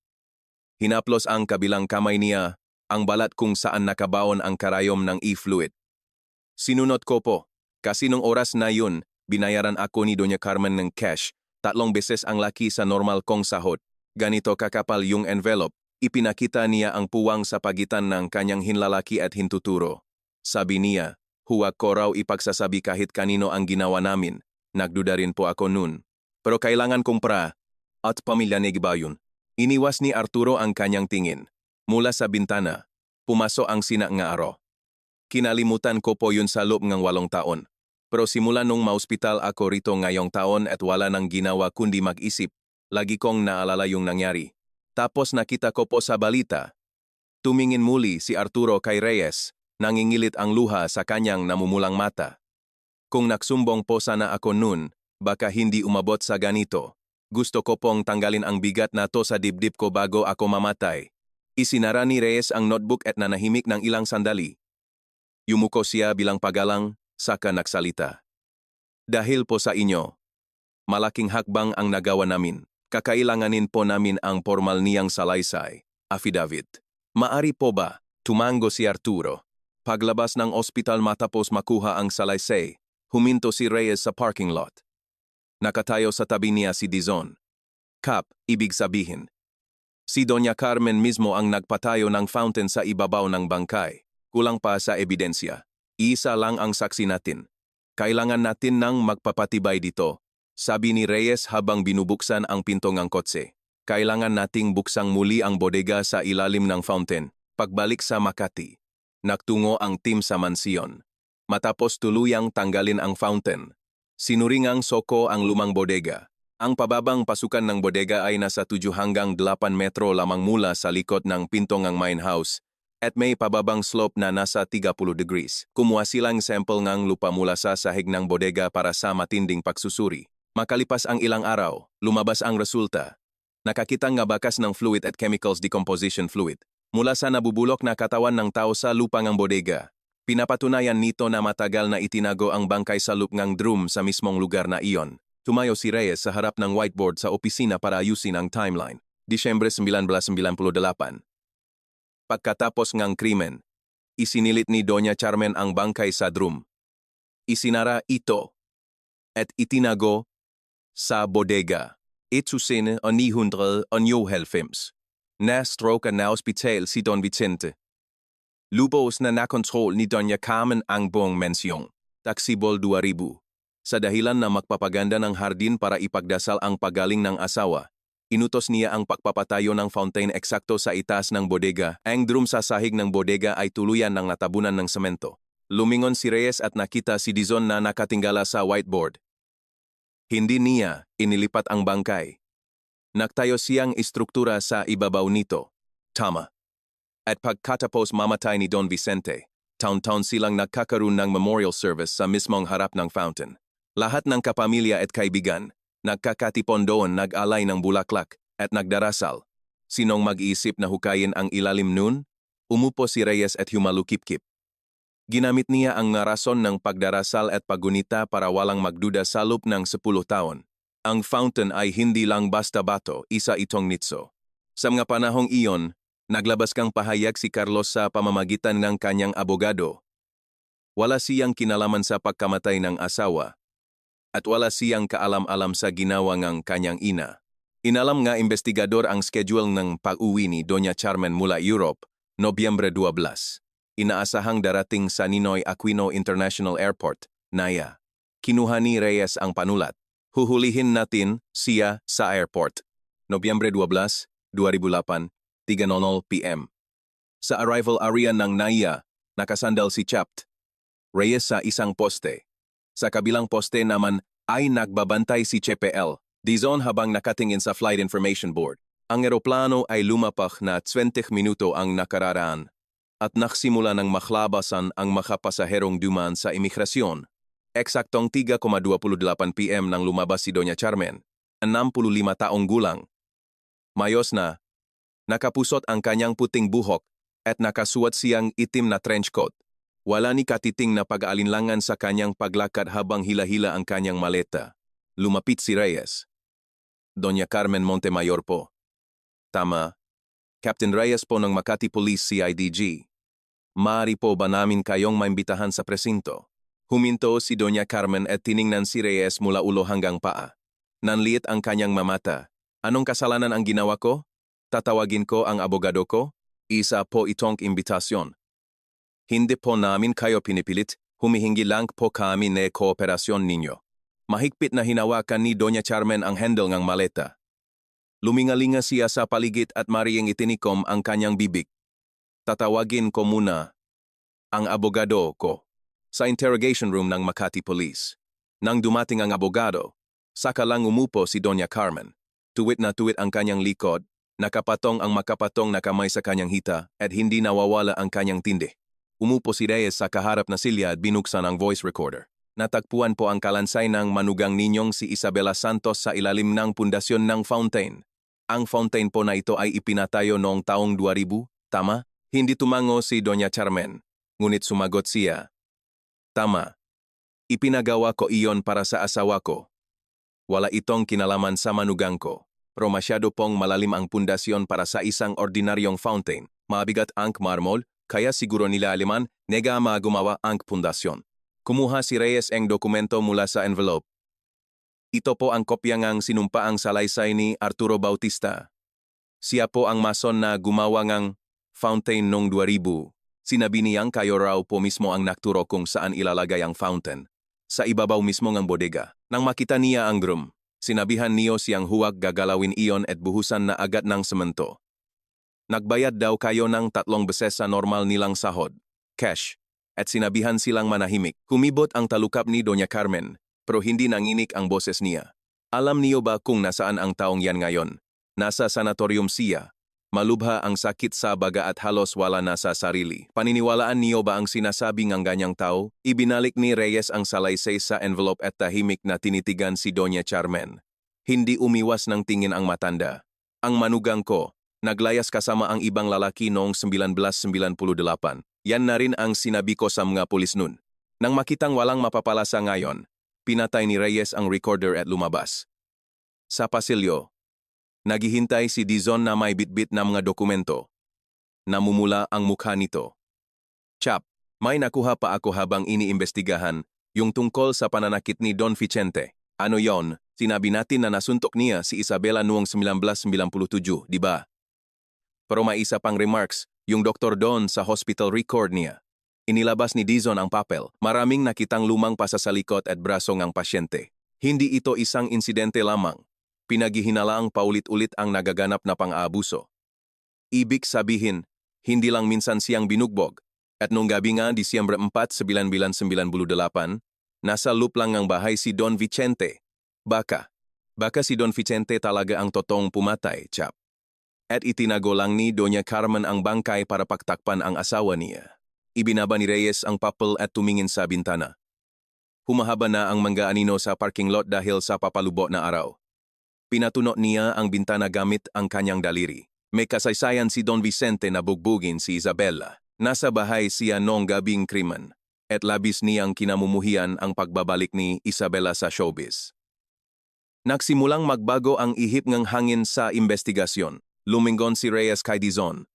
Hinaplos ang kabilang kamay niya, ang balat kung saan nakabaon ang karayom ng e-fluid. Sinunod ko po, kasi nung oras na yun, binayaran ako ni Doña Carmen ng cash, 3 beses ang laki sa normal kong sahod. Ganito kakapal yung envelope, ipinakita niya ang puwang sa pagitan ng kanyang hinlalaki at hintuturo. Sabi niya, huwag ko raw ipagsasabi kahit kanino ang ginawa namin. Nagduda rin po ako nun. Pero kailangan kong at pamilya ni Gibayon. Iniwas ni Arturo ang kanyang tingin. Mula sa bintana, pumaso ang sina nga araw. Kinalimutan ko po yun sa loob ng 8 taon. Pero simula nung maospital ako rito ngayong taon at wala nang ginawa kundi mag-isip, lagi kong naalala yung nangyari. Tapos nakita ko po sa balita. Tumingin muli si Arturo kay Reyes, nangingilit ang luha sa kanyang namumulang mata. Kung nagsumbong po sana ako nun, baka hindi umabot sa ganito. Gusto ko pong tanggalin ang bigat na to sa dibdib ko bago ako mamatay. Isinara ni Reyes ang notebook at nanahimik ng ilang sandali. Yumuko siya bilang pagalang, saka nagsalita. Dahil po sa inyo, malaking hakbang ang nagawa namin. Kakailanganin po namin ang formal niyang salaysay, affidavit. Maari po ba? Tumango si Arturo. Paglabas ng ospital matapos makuha ang salaysay, huminto si Reyes sa parking lot. Nakatayo sa tabi niya si Dizon. Kap, ibig sabihin. Si Doña Carmen mismo ang nagpatayo ng fountain sa ibabaw ng bangkay. Kulang pa sa ebidensya. Isa lang ang saksi natin. Kailangan natin ng magpapatibay dito. Sabi ni Reyes habang binubuksan ang pinto ng kotse. Kailangan nating buksang muli ang bodega sa ilalim ng fountain. Pagbalik sa Makati, nagtungo ang team sa mansyon. Matapos tuluyang tanggalin ang fountain, sinuringang soko ang lumang bodega. Ang pababang pasukan ng bodega ay nasa 7 hanggang 8 metro lamang mula sa likod ng pinto ng main house at may pababang slope na nasa 30 degrees. Kumuha silang sample ng lupa mula sa sahig ng bodega para sa matinding pagsusuri. Makalipas ang ilang araw, lumabas ang resulta. Nakakita nga bakas ng fluid at chemicals decomposition fluid mula sa nabubulok na katawan ng tao sa lupa ng bodega. Pinapatunayan nito na matagal na itinago ang bangkay sa loop ng drum sa mismong lugar na iyon. Tumayo si Reyes sa harap ng whiteboard sa opisina para ayusin ang timeline. Disyembre 1998. Pagkatapos ng krimen, isinilit ni Doña Carmen ang bangkay sa drum. Isinara ito at itinago sa bodega. Itusin o 900 o Films. Na stroke na ospital si Don Vicente. Lubos na nakontrol ni Doña Carmen ang buong mensyong. Taksibol 2,000. Sa dahilan na magpapaganda ng hardin para ipagdasal ang pagaling ng asawa, inutos niya ang pagpapatayo ng fountain eksakto sa itaas ng bodega. Ang drum sa sahig ng bodega ay tuluyan ng natabunan ng semento. Lumingon si Reyes at nakita si Dizon na nakatingala sa whiteboard. Hindi niya inilipat ang bangkay. Nagtayo siyang istruktura sa ibabaw nito. Tama. At pagkatapos mamatay ni Don Vicente, taon-taon silang nagkakaroon ng memorial service sa mismong harap ng fountain. Lahat ng kapamilya at kaibigan, nagkakatipon doon, nag-alay ng bulaklak at nagdarasal. Sinong mag-iisip na hukayin ang ilalim nun? Umupo si Reyes at humalukip-kip. Ginamit niya ang rason ng pagdarasal at paggunita para walang magduda sa loob ng 10 taon. Ang fountain ay hindi lang basta bato, isa itong nitso. Sa mga panahong iyon, naglabas kang pahayag si Carlos sa pamamagitan ng kanyang abogado. Wala siyang kinalaman sa pagkamatay ng asawa at wala siyang kaalam-alam sa ginawa ng kanyang ina. Inalam nga investigador ang schedule ng pag-uwi ni Doña Carmen mula Europe, Nobyembre 12. Inaasahang darating sa Ninoy Aquino International Airport, Naya. Kinuha ni Reyes ang panulat. Huhulihin natin siya sa airport. Nobyembre 12, 2008, 3:00 p.m. Sa arrival area ng Naya, nakasandal si Chapt Reyes sa isang poste. Sa kabilang poste naman ay nagbabantay si CPL Dizon habang nakatingin sa flight information board. Ang eroplano ay lumapak na 20 minuto ang nakararaan at nagsimula ng maklabasan ang mga pasaherong dumaan sa imigrasyon. Eksaktong 3:28 p.m. nang lumabas si Doña Carmen, 65 taong gulang. Mayos na, nakapusot ang kanyang puting buhok at nakasuot siyang itim na trench coat. Wala ni katiting na pag-aalinlangan sa kanyang paglakad habang hila-hila ang kanyang maleta. Lumapit si Reyes. Doña Carmen Montemayor po. Tama. Captain Reyes po ng Makati Police CIDG. Maaari po ba namin kayong maimbitahan sa presinto? Huminto si Doña Carmen at tiningnan si Reyes mula ulo hanggang paa. Nanliit ang kanyang mamata. Anong kasalanan ang ginawa ko? Tatawagin ko ang abogado ko? Isa po itong imbitasyon. Hindi po namin kayo pinipilit, humihingi lang po kami ng kooperasyon ninyo. Mahigpit na hinawakan ni Doña Carmen ang handle ng maleta. Lumingalinga siya sa paligid at mariyang itinikom ang kanyang bibig. Tatawagin ko muna ang abogado ko sa interrogation room ng Makati Police. Nang dumating ang abogado, saka lang umupo si Doña Carmen. Tuwit na tuwit ang kanyang likod, nakapatong ang makapatong na kamay sa kanyang hita at hindi nawawala ang kanyang tindi. Umupo si Reyes sa kaharap na silya at binuksan ang voice recorder. Natagpuan po ang kalansay ng manugang ninyong si Isabela Santos sa ilalim ng pundasyon ng fountain. Ang fountain po na ito ay ipinatayo noong taong 2000, tama? Hindi tumango si Doña Carmen, ngunit sumagot siya. Tama. Ipinagawa ko iyon para sa asawa ko. Wala itong kinalaman sa manugang ko. Pero masyado pong malalim ang pundasyon para sa isang ordinaryong fountain. Mabigat ang marmol, kaya siguro nila aliman, nega gumawa ang pundasyon. Kumuha si Reyes ang dokumento mula sa envelope. Ito po ang kopya ng sinumpaang salaysay ni Arturo Bautista. Siya po ang mason na gumawa ng fountain noong 2000. Sinabi niyang kayo raw po mismo ang nakturo kung saan ilalagay ang fountain. Sa ibabaw mismo ng bodega. Nang makita niya ang groom, sinabihan niyo siyang huwag gagalawin iyon at buhusan na agad ng semento. Nagbayad daw kayo ng 3 beses sa normal nilang sahod, cash, at sinabihan silang manahimik. Humibot ang talukap ni Doña Carmen, pero hindi nanginig ang boses niya. Alam niyo ba kung nasaan ang taong yan ngayon? Nasa sanatorium siya. Malubha ang sakit sa baga at halos wala na sa sarili. Paniniwalaan niyo ba ang sinasabi ng ganyang tao? Ibinalik ni Reyes ang salaysay sa envelope at tahimik na tinitigan si Doña Carmen. Hindi umiwas ng tingin ang matanda. Ang manugang ko, naglayas kasama ang ibang lalaki noong 1998. Yan na rin ang sinabi ko sa mga pulis nun. Nang makitang walang mapapalasa ngayon, pinatay ni Reyes ang recorder at lumabas. Sa pasilyo, naghihintay si Dizon na may bitbit na mga dokumento. Namumula ang mukha nito. Chap, may nakuha pa ako habang iniimbestigahan yung tungkol sa pananakit ni Don Vicente. Ano yon? Sinabi natin na nasuntok niya si Isabela noong 1997, di ba? Pero may isa pang remarks, yung Dr. Don sa hospital record niya. Inilabas ni Dizon ang papel. Maraming nakitang lumang pasa sa likod at braso ng pasyente. Hindi ito isang insidente lamang. Pinaghihinalaang paulit-ulit ang nagaganap na pang-aabuso. Ibig sabihin, hindi lang minsan siyang binugbog. At nung gabi nga, Disyembre 4, 1998, nasa loop lang ang bahay si Don Vicente. Baka si Don Vicente talaga ang totoong pumatay, chap. At itinago lang ni Doña Carmen ang bangkay para pagtakpan ang asawa niya. Ibinaba ni Reyes ang papel at tumingin sa bintana. Humahaba na ang mga anino sa parking lot dahil sa papalubo na araw. Pinatuno niya ang bintana gamit ang kanyang daliri. May kasaysayan si Don Vicente na bugbugin si Isabela. Nasa bahay siya noong gabing krimen, at labis niyang kinamumuhian ang pagbabalik ni Isabela sa showbiz. Nagsimulang magbago ang ihip ng hangin sa investigasyon. Lumingon si Reyes kay Dizon.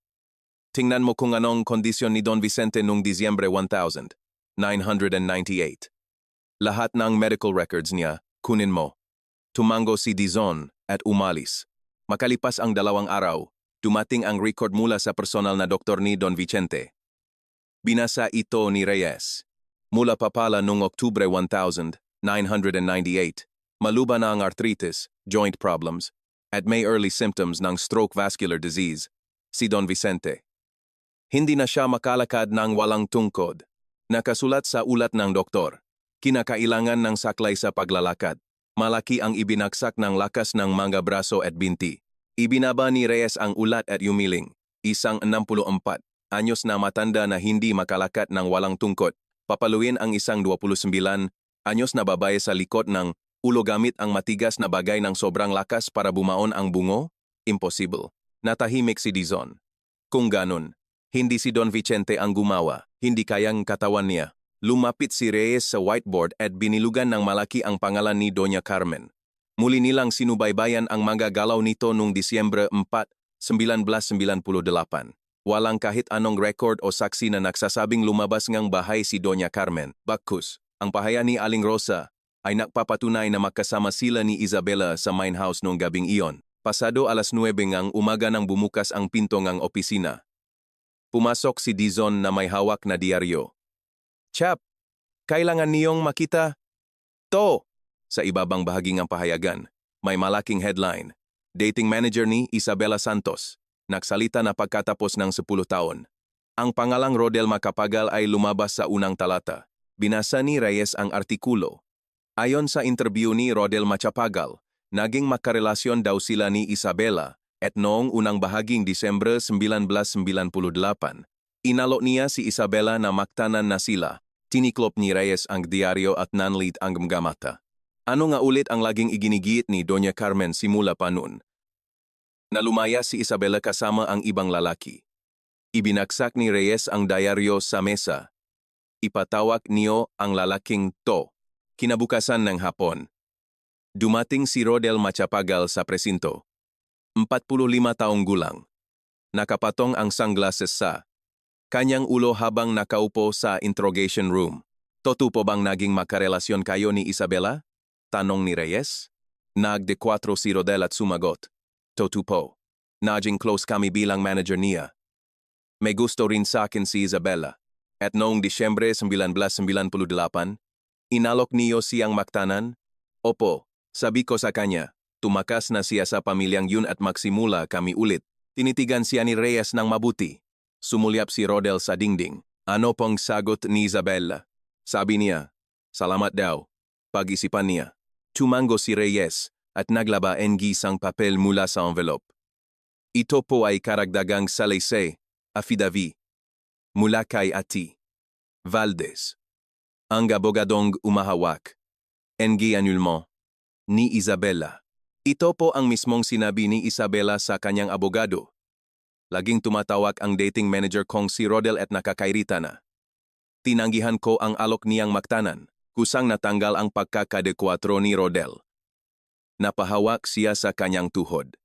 Tingnan mo kung anong kondisyon ni Don Vicente noong Disyembre 1998. Lahat ng medical records niya, kunin mo. Tumango si Dizon at umalis. Makalipas ang 2 araw, dumating ang record mula sa personal na doktor ni Don Vicente. Binasa ito ni Reyes. Mula pa pala noong Oktubre 1998, maluba na ang arthritis, joint problems, at may early symptoms ng stroke vascular disease, si Don Vicente. Hindi na siya makalakad ng walang tungkod. Nakasulat sa ulat ng doktor, kinakailangan ng saklay sa paglalakad. Malaki ang ibinagsak ng lakas ng mga braso at binti. Ibinaba ni Reyes ang ulat at yumiling. Isang 64 anyos na matanda na hindi makalakat ng walang tungkod. Papaluin ang isang 29 anyos na babae sa likod ng ulo gamit ang matigas na bagay ng sobrang lakas para bumaon ang bungo? Impossible. Natahimik si Dizon. Kung ganun, hindi si Don Vicente ang gumawa, hindi kayang katawan niya. Lumapit si Reyes sa whiteboard at binilugan ng malaki ang pangalan ni Doña Carmen. Muli nilang sinubaybayan ang mga galaw nito noong Disyembre 4, 1998. Walang kahit anong record o saksi na nagsasabing lumabas ngang bahay si Doña Carmen. Bakkus, ang pahaya ni Aling Rosa ay nagpapatunay na magkasama sila ni Isabela sa main house noong gabing iyon. Pasado 9:00 ngang umaga nang bumukas ang pinto ng opisina. Pumasok si Dizon na may hawak na diaryo. Chap, kailangan niyong makita to. Sa ibabang bahagi ng pahayagan, may malaking headline. Dating manager ni Isabela Santos. Nagsalita na pagkatapos ng 10 taon. Ang pangalang Rodel Macapagal ay lumabas sa unang talata. Binasa ni Reyes ang artikulo. Ayon sa interview ni Rodel Macapagal, naging makarelasyon daw sila ni Isabela at noong unang bahaging Disyembre 1998, inalok niya si Isabela na maktanan na sila. Tiniklop ni Reyes ang diaryo at nanlit ang gamata. Ano nga ulit ang laging iginigiit ni Doña Carmen simula pa noon? Nalumaya si Isabela kasama ang ibang lalaki. Ibinagsak ni Reyes ang diaryo sa mesa. Ipatawag niyo ang lalaking to. Kinabukasan ng hapon. Dumating si Rodel Macapagal sa presinto. 45 taong gulang. Nakapatong ang sunglasses sa kanyang ulo habang nakaupo sa interrogation room. Totoo bang naging makarelasyon kayo ni Isabela? Tanong ni Reyes. Nagde 4 si Rodel at sumagot. Totoo po. Naging close kami bilang manager niya. May gusto rin sa akin si Isabela. At noong Disyembre 1998, inalok niyo siyang maktanan? Opo, sabi ko sa kanya, tumakas na siya sa pamilyang yun at magsimula kami ulit. Tinitigan siya ni Reyes ng mabuti. Sumulyap si Rodel sa dingding. Ano pong sagot ni Isabela? Sabi niya, salamat daw. Pag-isipan niya. Tumango si Reyes at naglaba ng isang papel mula sa envelope. Ito po ay karagdagang salaysay, affidavit, mula kay Ati Valdez. Ang abogadong umahawak. Engi annulment ni Isabela. Ito po ang mismong sinabi ni Isabela sa kanyang abogado. Laging tumatawag ang dating manager kong si Rodel at nakakairita na. Tinanggihan ko ang alok niyang maktanan, kusang natanggal ang pagkakadekwatro ni Rodel. Napahawak siya sa kanyang tuhod.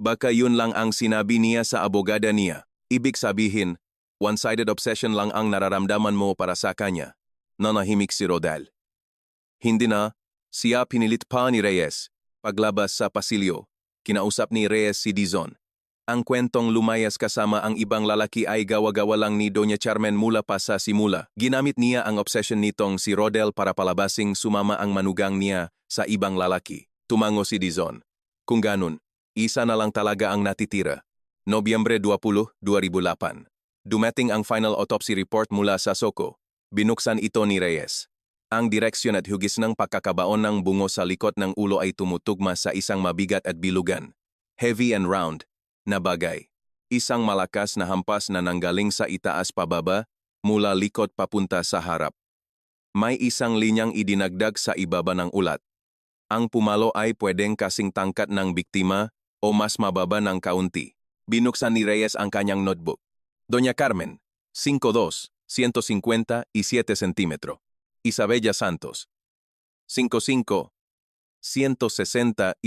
Baka yun lang ang sinabi niya sa abogada niya. Ibig sabihin, one-sided obsession lang ang nararamdaman mo para sa kanya. Nanahimik si Rodel. Hindi na, siya pinilit pa ni Reyes. Paglabas sa pasilyo, kinausap ni Reyes si Dizon. Ang kwentong lumayas kasama ang ibang lalaki ay gawa-gawa lang ni Doña Carmen mula pa sa simula. Ginamit niya ang obsession nitong si Rodel para palabasing sumama ang manugang niya sa ibang lalaki. Tumango si Dizon. Kung ganun, isa na lang talaga ang natitira. Nobyembre 20, 2008. Dumating ang final autopsy report mula sa Soco. Binuksan ito ni Reyes. Ang direksyon at hugis ng pagkakabaon ng bungo sa likod ng ulo ay tumutugma sa isang mabigat at bilugan. Heavy and round na bagay. Isang malakas na hampas na nanggaling sa itaas pababa mula likod papunta sa harap. May isang linyang idinagdag sa ibaba ng ulat. Ang pumalo ay pwedeng kasing tangkat ng biktima o mas mababa ng kaunti. Binuksan ni Reyes ang kanyang notebook. Doña Carmen, 5'2", 157 centimetro. Isabella Santos, 5'5", 165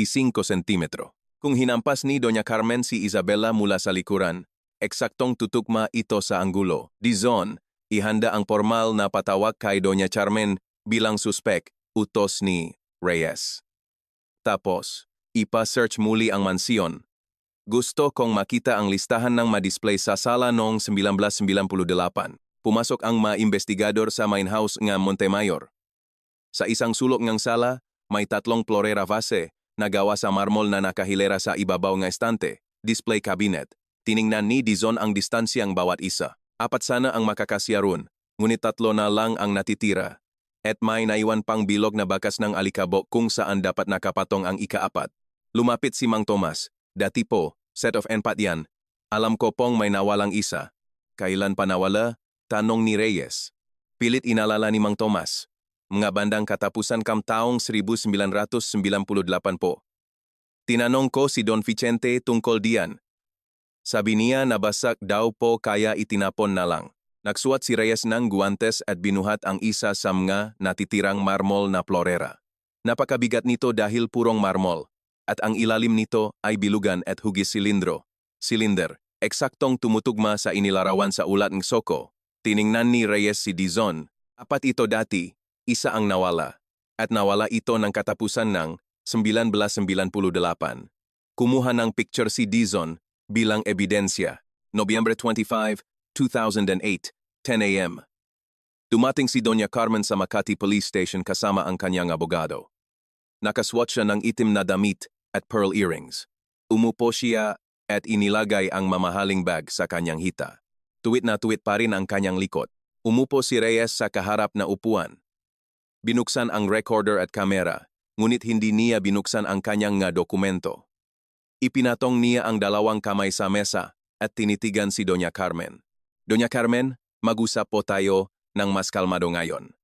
centimetro. Kung hinampas ni Doña Carmen si Isabela mula sa likuran, eksaktong tutugma ito sa anggulo. Dizon, ihanda ang formal na patawag kay Doña Carmen bilang suspek, utos ni Reyes. Tapos, ipa-search muli ang mansyon. Gusto kong makita ang listahan ng ma-display sa sala noong 1998. Pumasok ang mga investigador sa main house ng Montemayor. Sa isang sulok ng sala, may 3 florera vase na gawa sa marmol na nakahilera sa ibabaw ng estante, display cabinet. Tiningnan ni Dizon ang distansyang bawat isa. 4 sana ang makakasya ron, ngunit 3 na lang ang natitira. At may naiwan pang bilog na bakas ng alikabok kung saan dapat nakapatong ang ika-4. Lumapit si Mang Tomas. Dati po, set of enpat yan. Alam ko pong may nawalang isa. Kailan pa nawala? Tanong ni Reyes. Pilit inalala ni Mang Tomas. Mga bandang katapusan taong 1998 po. Tinanong ko si Don Vicente tungkol diyan. Sabi niya nabasak daw po kaya itinapon na lang. Nagsuot si Reyes ng guwantes at binuhat ang isa sa mga natitirang marmol na florera. Napakabigat nito dahil purong marmol, at ang ilalim nito ay bilugan at hugis silinder, eksaktong tumutugma sa inilarawan sa ulat ng Soco. Tiningnan ni Reyes si Dizon. 4 ito dati, isa ang nawala. At nawala ito ng katapusan ng 1998. Kumuha ng picture si Dizon bilang ebidensya. Nobyembre 25, 2008, 10 a.m. Dumating si Doña Carmen sa Makati Police Station kasama ang kanyang abogado. Nakaswat siya ng itim na damit at pearl earrings. Umupo siya at inilagay ang mamahaling bag sa kanyang hita. Tuwit na tuwit pa rin ang kanyang likod. Umupo si Reyes sa kaharap na upuan. Binuksan ang recorder at kamera, ngunit hindi niya binuksan ang kanyang nga dokumento. Ipinatong niya ang 2 kamay sa mesa at tinitigan si Doña Carmen. Doña Carmen, mag-usap po tayo ng mas kalmado ngayon.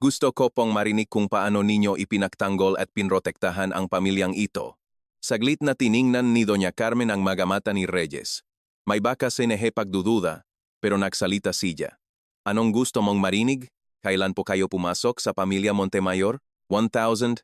Gusto ko pong marinig kung paano ninyo ipinagtanggol at pinrotektahan ang pamilyang ito. Saglit na tiningnan ni Doña Carmen ang magamata ni Reyes. May baka sinehepagdududa, pero nagsalita siya. Anong gusto mong marinig? Kailan po kayo pumasok sa pamilya Montemayor? 1965.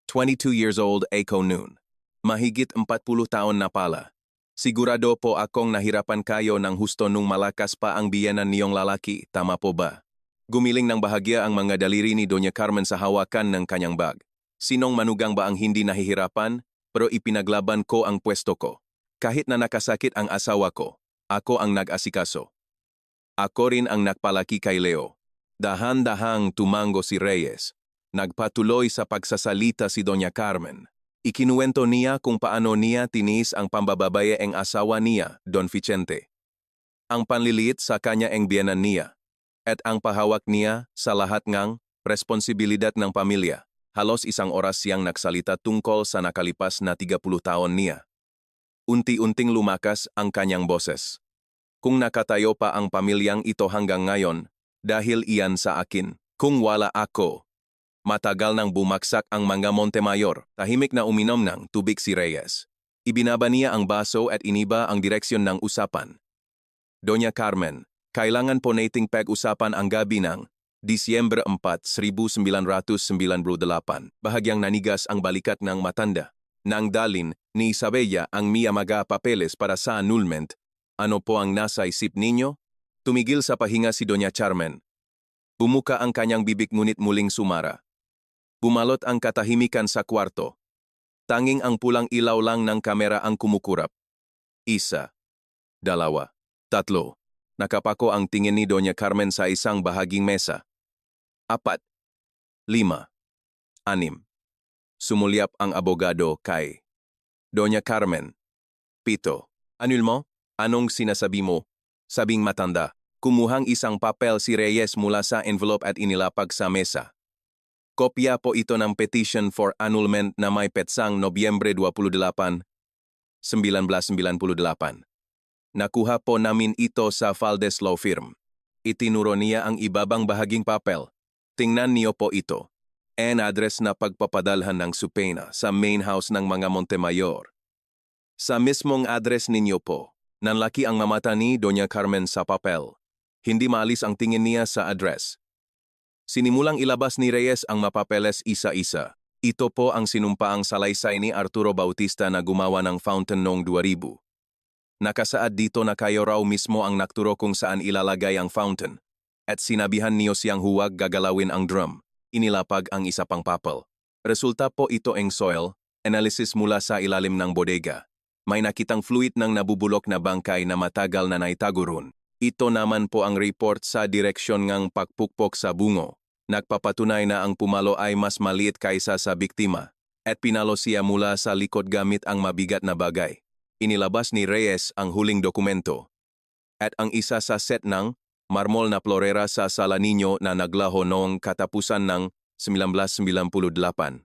22 years old ako noon. Mahigit 40 taon na pala. Sigurado po akong nahirapan kayo ng husto nung malakas pa ang biyenan niyong lalaki, tama po ba? Gumiling ng bahagya ang mga daliri ni Doña Carmen sa hawakan ng kanyang bag. Sinong manugang ba ang hindi nahihirapan? Pero ipinaglaban ko ang pwesto ko. Kahit na nakasakit ang asawa ko, ako ang nag-asikaso. Ako rin ang nagpalaki kay Leo. Dahan-dahang tumango si Reyes. Nagpatuloy sa pagsasalita si Doña Carmen. Ikinuwento niya kung paano niya tinis ang pambababayaeng asawa niya, Don Vicente. Ang panliliit sa kanya ang biyenan niya. At ang pahawak niya sa lahat ngang responsibilidad ng pamilya. Halos isang oras siyang nagsalita tungkol sa nakalipas na 30 taon niya. Unti-unting lumakas ang kanyang boses. Kung nakatayo pa ang pamilyang ito hanggang ngayon, dahil iyan sa akin. Kung wala ako, matagal nang bumagsak ang mga Montemayor. Tahimik na uminom ng tubig si Reyes. Ibinaba niya ang baso at iniba ang direksyon ng usapan. Doña Carmen, kailangan po nating pag-usapan ang gabi ng Disyembre 4, 1998. Bahagyang nanigas ang balikat ng matanda. Nang dalin ni Isabella ang mga papeles para sa annulment. Ano po ang nasa isip ninyo? Tumigil sa pahinga si Doña Carmen. Bumuka ang kanyang bibig ngunit muling sumara. Bumalot ang katahimikan sa kwarto. Tanging ang pulang ilaw lang ng kamera ang kumukurap. 1, 2, 3. Nakapako ang tingin ni Doña Carmen sa isang bahaging mesa. 4, 5, 6. Sumulyap ang abogado kay Doña Carmen. 7. Anul mo? Anong sinasabi mo? Sabing matanda. Kumuhang isang papel si Reyes mula sa envelope at inilapag sa mesa. Kopya po ito ng petition for annulment na may petsang Nobyembre 28, 1998. Nakuha po namin ito sa Valdez Law Firm. Itinuro niya ang ibabang bahaging papel. Tingnan niyo po ito. An address na pagpapadalhan ng supena sa main house ng mga Montemayor. Sa mismong address ninyo po, nanlaki ang mamata ni Doña Carmen sa papel. Hindi maalis ang tingin niya sa address. Sinimulang ilabas ni Reyes ang mapapeles isa-isa. Ito po ang sinumpaang salaysay ni Arturo Bautista na gumawa ng fountain noong 2000. Nakasaad dito na kayo raw mismo ang nakturo kung saan ilalagay ang fountain. At sinabihan niyo siyang huwag gagalawin ang drum. Inilapag ang isa pang papel. Resulta po ito ang soil analysis mula sa ilalim ng bodega. May nakitang fluid ng nabubulok na bangkay na matagal na naitago ron. Ito naman po ang report sa direksyon ngang pagpukpok sa bungo. Nagpapatunay na ang pumalo ay mas maliit kaysa sa biktima. At pinalo siya mula sa likod gamit ang mabigat na bagay. Inilabas ni Reyes ang huling dokumento. At ang isa sa set ng marmol na florera sa Sala Niño na naglaho noong katapusan ng 1998.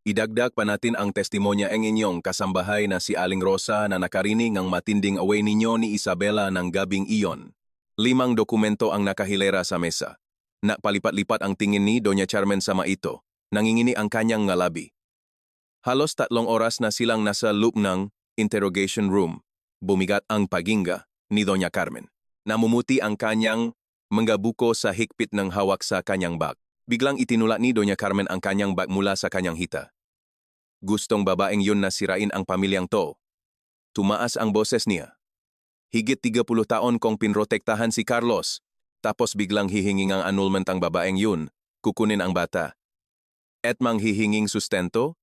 Idagdag pa natin ang testimonya ng inyong kasambahay na si Aling Rosa na nakarinig ng matinding away ninyo ni Isabela ng gabing iyon. 5 dokumento ang nakahilera sa mesa. Napalipat-lipat ang tingin ni Doña Carmen sa maito. Nangingini ang kanyang ngalabi. Halos 3 oras na silang nasa loop ng interrogation room. Bumigat ang paghinga ni Doña Carmen. Namumuti ang kanyang mga buko sa higpit ng hawak sa kanyang bag. Biglang itinula ni Doña Carmen ang kanyang bag mula sa kanyang hita. Gustong babaeng yun na sirain ang pamilyang to. Tumaas ang boses niya. Higit 30 taon kong pinrotektahan si Carlos, tapos biglang hihinging ang annulment ang babaeng yun, kukunin ang bata. At manghihinging sustento?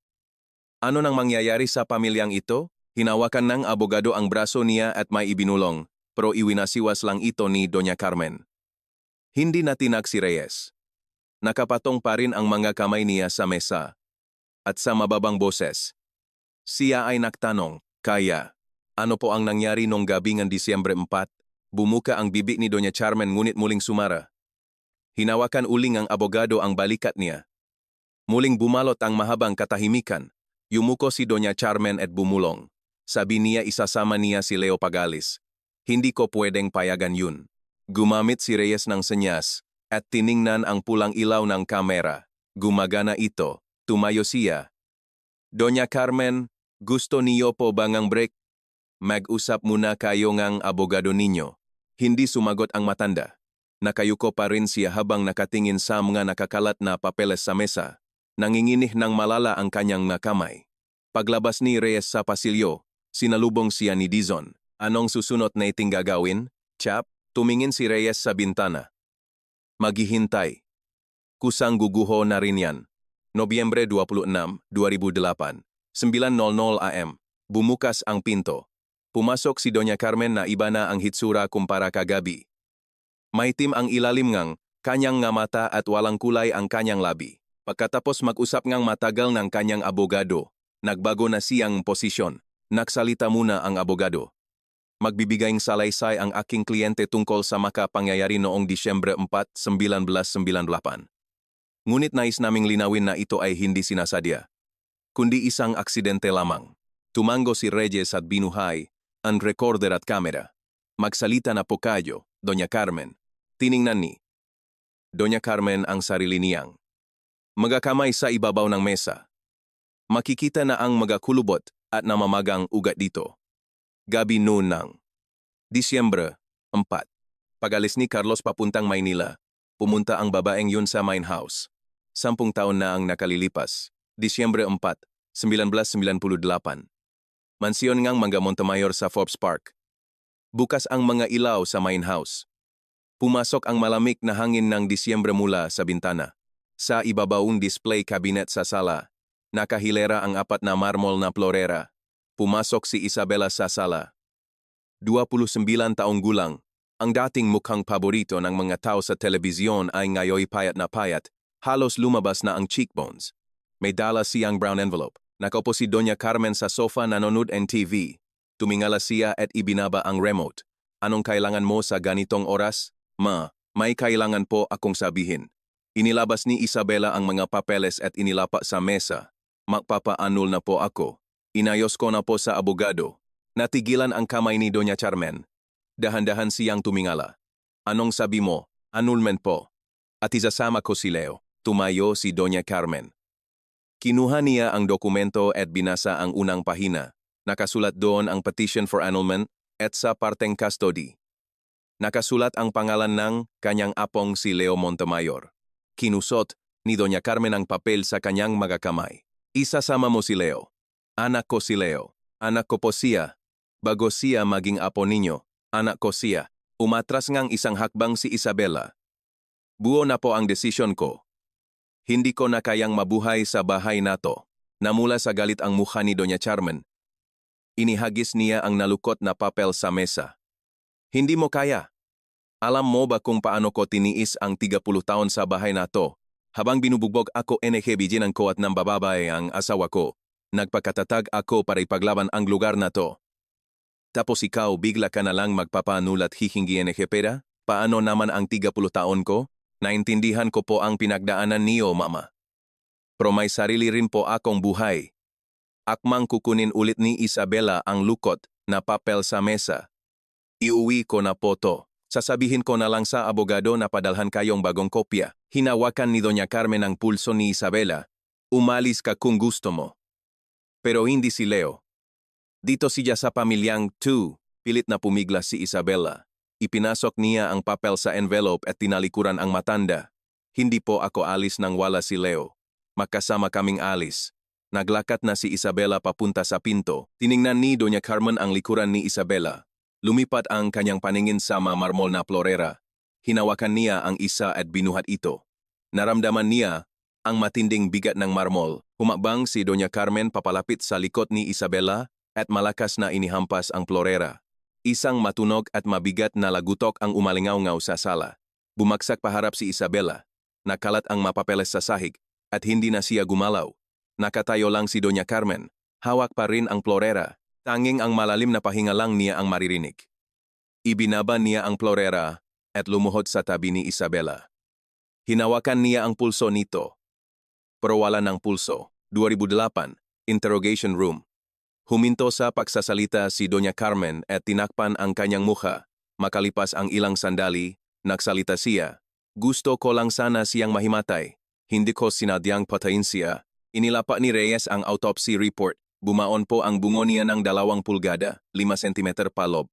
Ano nang mangyayari sa pamilyang ito? Hinawakan ng abogado ang braso niya at may ibinulong, pero iwinasiwas lang ito ni Doña Carmen. Hindi natinag si Reyes. Nakapatong pa rin ang mga kamay niya sa mesa. At sa mababang boses, siya ay nagtanong, kaya, ano po ang nangyari nung gabi ng Disyembre 4? Bumuka ang bibig ni Doña Carmen ngunit muling sumara. Hinawakan uling ang abogado ang balikat niya. Muling bumalot ang mahabang katahimikan. Yumuko si Doña Carmen at bumulong. Sabi niya isasama niya si Leo Pagalis. Hindi ko pwedeng payagan yun. Gumamit si Reyes ng senyas at tiningnan ang pulang ilaw ng kamera. Gumagana ito. Tumayo siya. Doña Carmen, gusto niyo po bang ang break? Mag-usap muna kayo ngang abogado ninyo. Hindi sumagot ang matanda. Nakayuko pa rin siya habang nakatingin sa mga nakakalat na papeles sa mesa. Nanginginih ng malala ang kanyang kamay. Paglabas ni Reyes sa pasilyo, sinalubong siya ni Dizon. Anong susunod na iting gagawin? Chap, tumingin si Reyes sa bintana. Maghihintay. Kusang guguho na rin yan. Nobyembre 26, 2008, 9:00 AM. Bumukas ang pinto. Pumasok si Doña Carmen na iba na ang hitsura kumpara kagabi. Maitim ang ilalim ngang Kanyang nga mata at walang kulay ang kanyang labi. Pagkatapos mag-usap ngang matagal ng kanyang abogado, nagbago na siyang posisyon. Nagsalita muna ang abogado. Magbibigayng salaysay ang aking kliyente tungkol sa makapangyayari noong Disyembre 4, 1998. Ngunit nais naming linawin na ito ay hindi sinasadya, kundi isang aksidente lamang. Tumango si Reyes at binuhay ang recorder at kamera. Magsalita na po kayo, Doña Carmen. Tiningnan ni Doña Carmen ang sarili niyang magakamay sa ibabaw ng mesa. Makikita na ang magakulubot at namamagang ugat dito. Gabi noon ng Disyembre 4. Pag-alis ni Carlos papuntang Maynila, pumunta ang babaeng yun sa mine house. 10 taon na ang nakalilipas. Disyembre 4, 1998. Mansyon ngang Mangga Montemayor sa Forbes Park. Bukas ang mga ilaw sa mine house. Pumasok ang malamig na hangin ng Disyembre mula sa bintana. Sa ibabawong display cabinet sa sala, nakahilera ang 4 na marmol na florera. Pumasok si Isabela sa sala. 29 taong gulang, ang dating mukhang paborito ng mga tao sa telebisyon ay ngayoy payat na payat, halos lumabas na ang cheekbones. May dala siyang brown envelope. Nakaupo si Doña Carmen sa sofa nanonood ng TV. Tumingala siya at ibinaba ang remote. Anong kailangan mo sa ganitong oras? Ma, may kailangan po akong sabihin. Inilabas ni Isabela ang mga papeles at inilapa sa mesa. Magpapa-annul na po ako. Inayos ko na po sa abogado. Natigilan ang kamay ni Doña Carmen. Dahan-dahan siyang tumingala. Anong sabi mo? Annulment po. At isasama ko si Leo. Tumayo si Doña Carmen. Kinuha niya ang dokumento at binasa ang unang pahina. Nakasulat doon ang petition for annulment at sa parteng custody. Nakasulat ang pangalan ng kanyang apong si Leo Montemayor. Kinusot ni Doña Carmen ang papel sa kanyang magakamay. Isasama mo si Leo. Anak ko si Leo. Anak ko po siya. Bago siya maging apo ninyo, anak ko siya. Umatras ngang isang hakbang si Isabela. Buo na po ang desisyon ko. Hindi ko na kayang mabuhay sa bahay na to. Namula sa galit ang mukha ni Doña Carmen. Inihagis niya ang nalukot na papel sa mesa. Hindi mo kaya. Alam mo ba kung paano ko tiniis ang 30 taon sa bahay na to? Habang binubugbog ako NHBG ng koat ng bababae ang asawa ko, nagpakatatag ako para ipaglaban ang lugar na to. Tapos ikaw bigla ka na lang magpapanulat hihingi NHPera? Paano naman ang 30 taon ko? Naintindihan ko po ang pinagdaanan niyo, Mama. Pero may sarili rin po akong buhay. Akmang kukunin ulit ni Isabela ang lukot na papel sa mesa. Iuwi ko na po to. Sasabihin ko na lang sa abogado na padalhan kayong bagong kopya. Hinawakan ni Doña Carmen ang pulso ni Isabela. Umalis ka kung gusto mo. Pero hindi si Leo. Dito siya sa pamilyang 2. Pilit na pumigla si Isabela. Ipinasok niya ang papel sa envelope at tinalikuran ang matanda. Hindi po ako alis nang wala si Leo. Magkasama kaming alis. Naglakat na si Isabela papunta sa pinto. Tiningnan ni Doña Carmen ang likuran ni Isabela. Lumipat ang kanyang paningin sa marmol na florera. Hinawakan niya ang isa at binuhat ito. Naramdaman niya ang matinding bigat ng marmol. Humakbang si Doña Carmen papalapit sa likod ni Isabela at malakas na inihampas ang florera. Isang matunog at mabigat na lagutok ang umalingaw-ngaw sa sala. Bumagsak paharap si Isabela. Nakalat ang mapapeles sa sahig at hindi na siya gumalaw. Nakatayo lang si Doña Carmen. Hawak pa rin ang florera. Tanging ang malalim na pahinga lang niya ang maririnig. Ibinaba niya ang florera at lumuhod sa tabi ni Isabela. Hinawakan niya ang pulso nito. Pero wala ng pulso. 2008, interrogation room. Huminto sa pagsasalita si Doña Carmen at tinakpan ang kanyang mukha. Makalipas ang ilang sandali, nagsalita siya. Gusto ko lang sana siyang mahimatay. Hindi ko sinadyang patayin siya. Inilapa ni Reyes ang autopsy report. Bumaon po ang bungo niya ng 2 pulgada, 5 cm palob.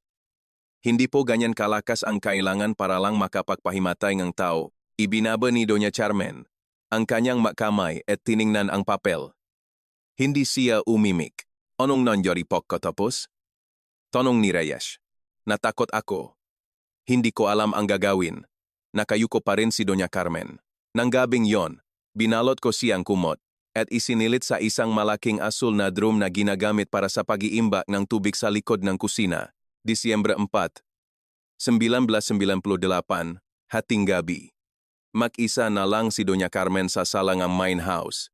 Hindi po ganyan kalakas ang kailangan para lang makapagpahimatay ng tao. Ibinaba ni Doña Carmen ang kanyang makamay at tiningnan ang papel. Hindi siya umimik. Anong nangyari po katapos? Tanong ni Reyes. Natakot ako. Hindi ko alam ang gagawin. Nakayuko pa rin si Doña Carmen. Nang gabing yon, binalot ko siyang kumot at isinilit sa isang malaking asul na drum na ginagamit para sa pag-iimbak ng tubig sa likod ng kusina. Disyembre 4, 1998, hating gabi. Mag-isa na lang si Doña Carmen sa sala ng main house.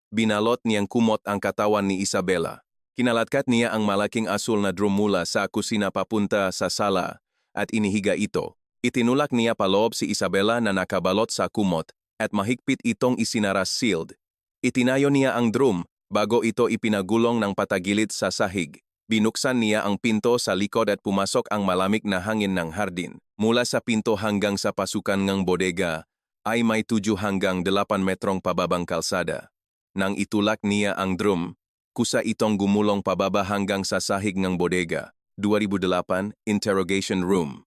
Binalot niyang kumot ang katawan ni Isabela. Kinalatkat niya ang malaking asul na drum mula sa kusina papunta sa sala at inihiga ito. Itinulak niya paloob si Isabela na nakabalot sa kumot at mahigpit itong isinaras sealed. Itinayo niya ang drum bago ito ipinagulong ng patagilid sa sahig. Binuksan niya ang pinto sa likod at pumasok ang malamig na hangin ng hardin. Mula sa pinto hanggang sa pasukan ng bodega ay may 7 hanggang 8 metrong pababang kalsada. Nang itulak niya ang drum, kusa itong gumulong pababa hanggang sa sahig ng bodega. 2008 Interrogation Room.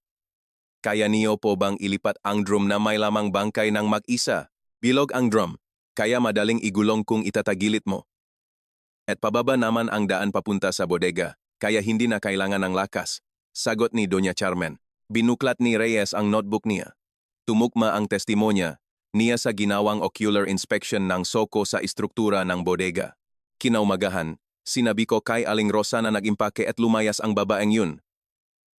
Kaya niyo po bang ilipat ang drum na may lamang bangkay ng mag-isa? Bilog ang drum, kaya madaling igulong kung itatagilit mo. At pababa naman ang daan papunta sa bodega, kaya hindi na kailangan ng lakas. Sagot ni Doña Carmen. Binuklat ni Reyes ang notebook niya. Tumukma ang testimonya niya sa ginawang ocular inspection ng soko sa istruktura ng bodega. Kinaumagahan, sinabi ko kay Aling Rosa na nag-impake at lumayas ang babaeng yun.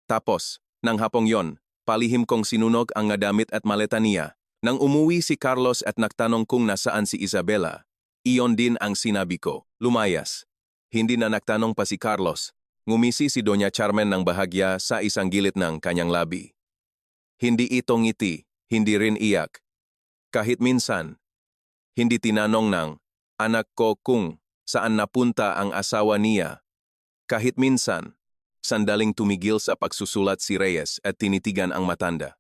Tapos, nang hapong yon, palihim kong sinunog ang damit at maleta niya. Nang umuwi si Carlos at nagtanong kung nasaan si Isabela, iyon din ang sinabi ko, lumayas. Hindi na nagtanong pa si Carlos. Ngumisi si Doña Carmen ng bahagya sa isang gilid ng kanyang labi. Hindi ito ngiti, hindi rin iyak. Kahit minsan, hindi tinanong ng anak ko kung saan napunta ang asawa niya. Kahit minsan, sandaling tumigil sa pagsusulat si Reyes at tinitigan ang matanda.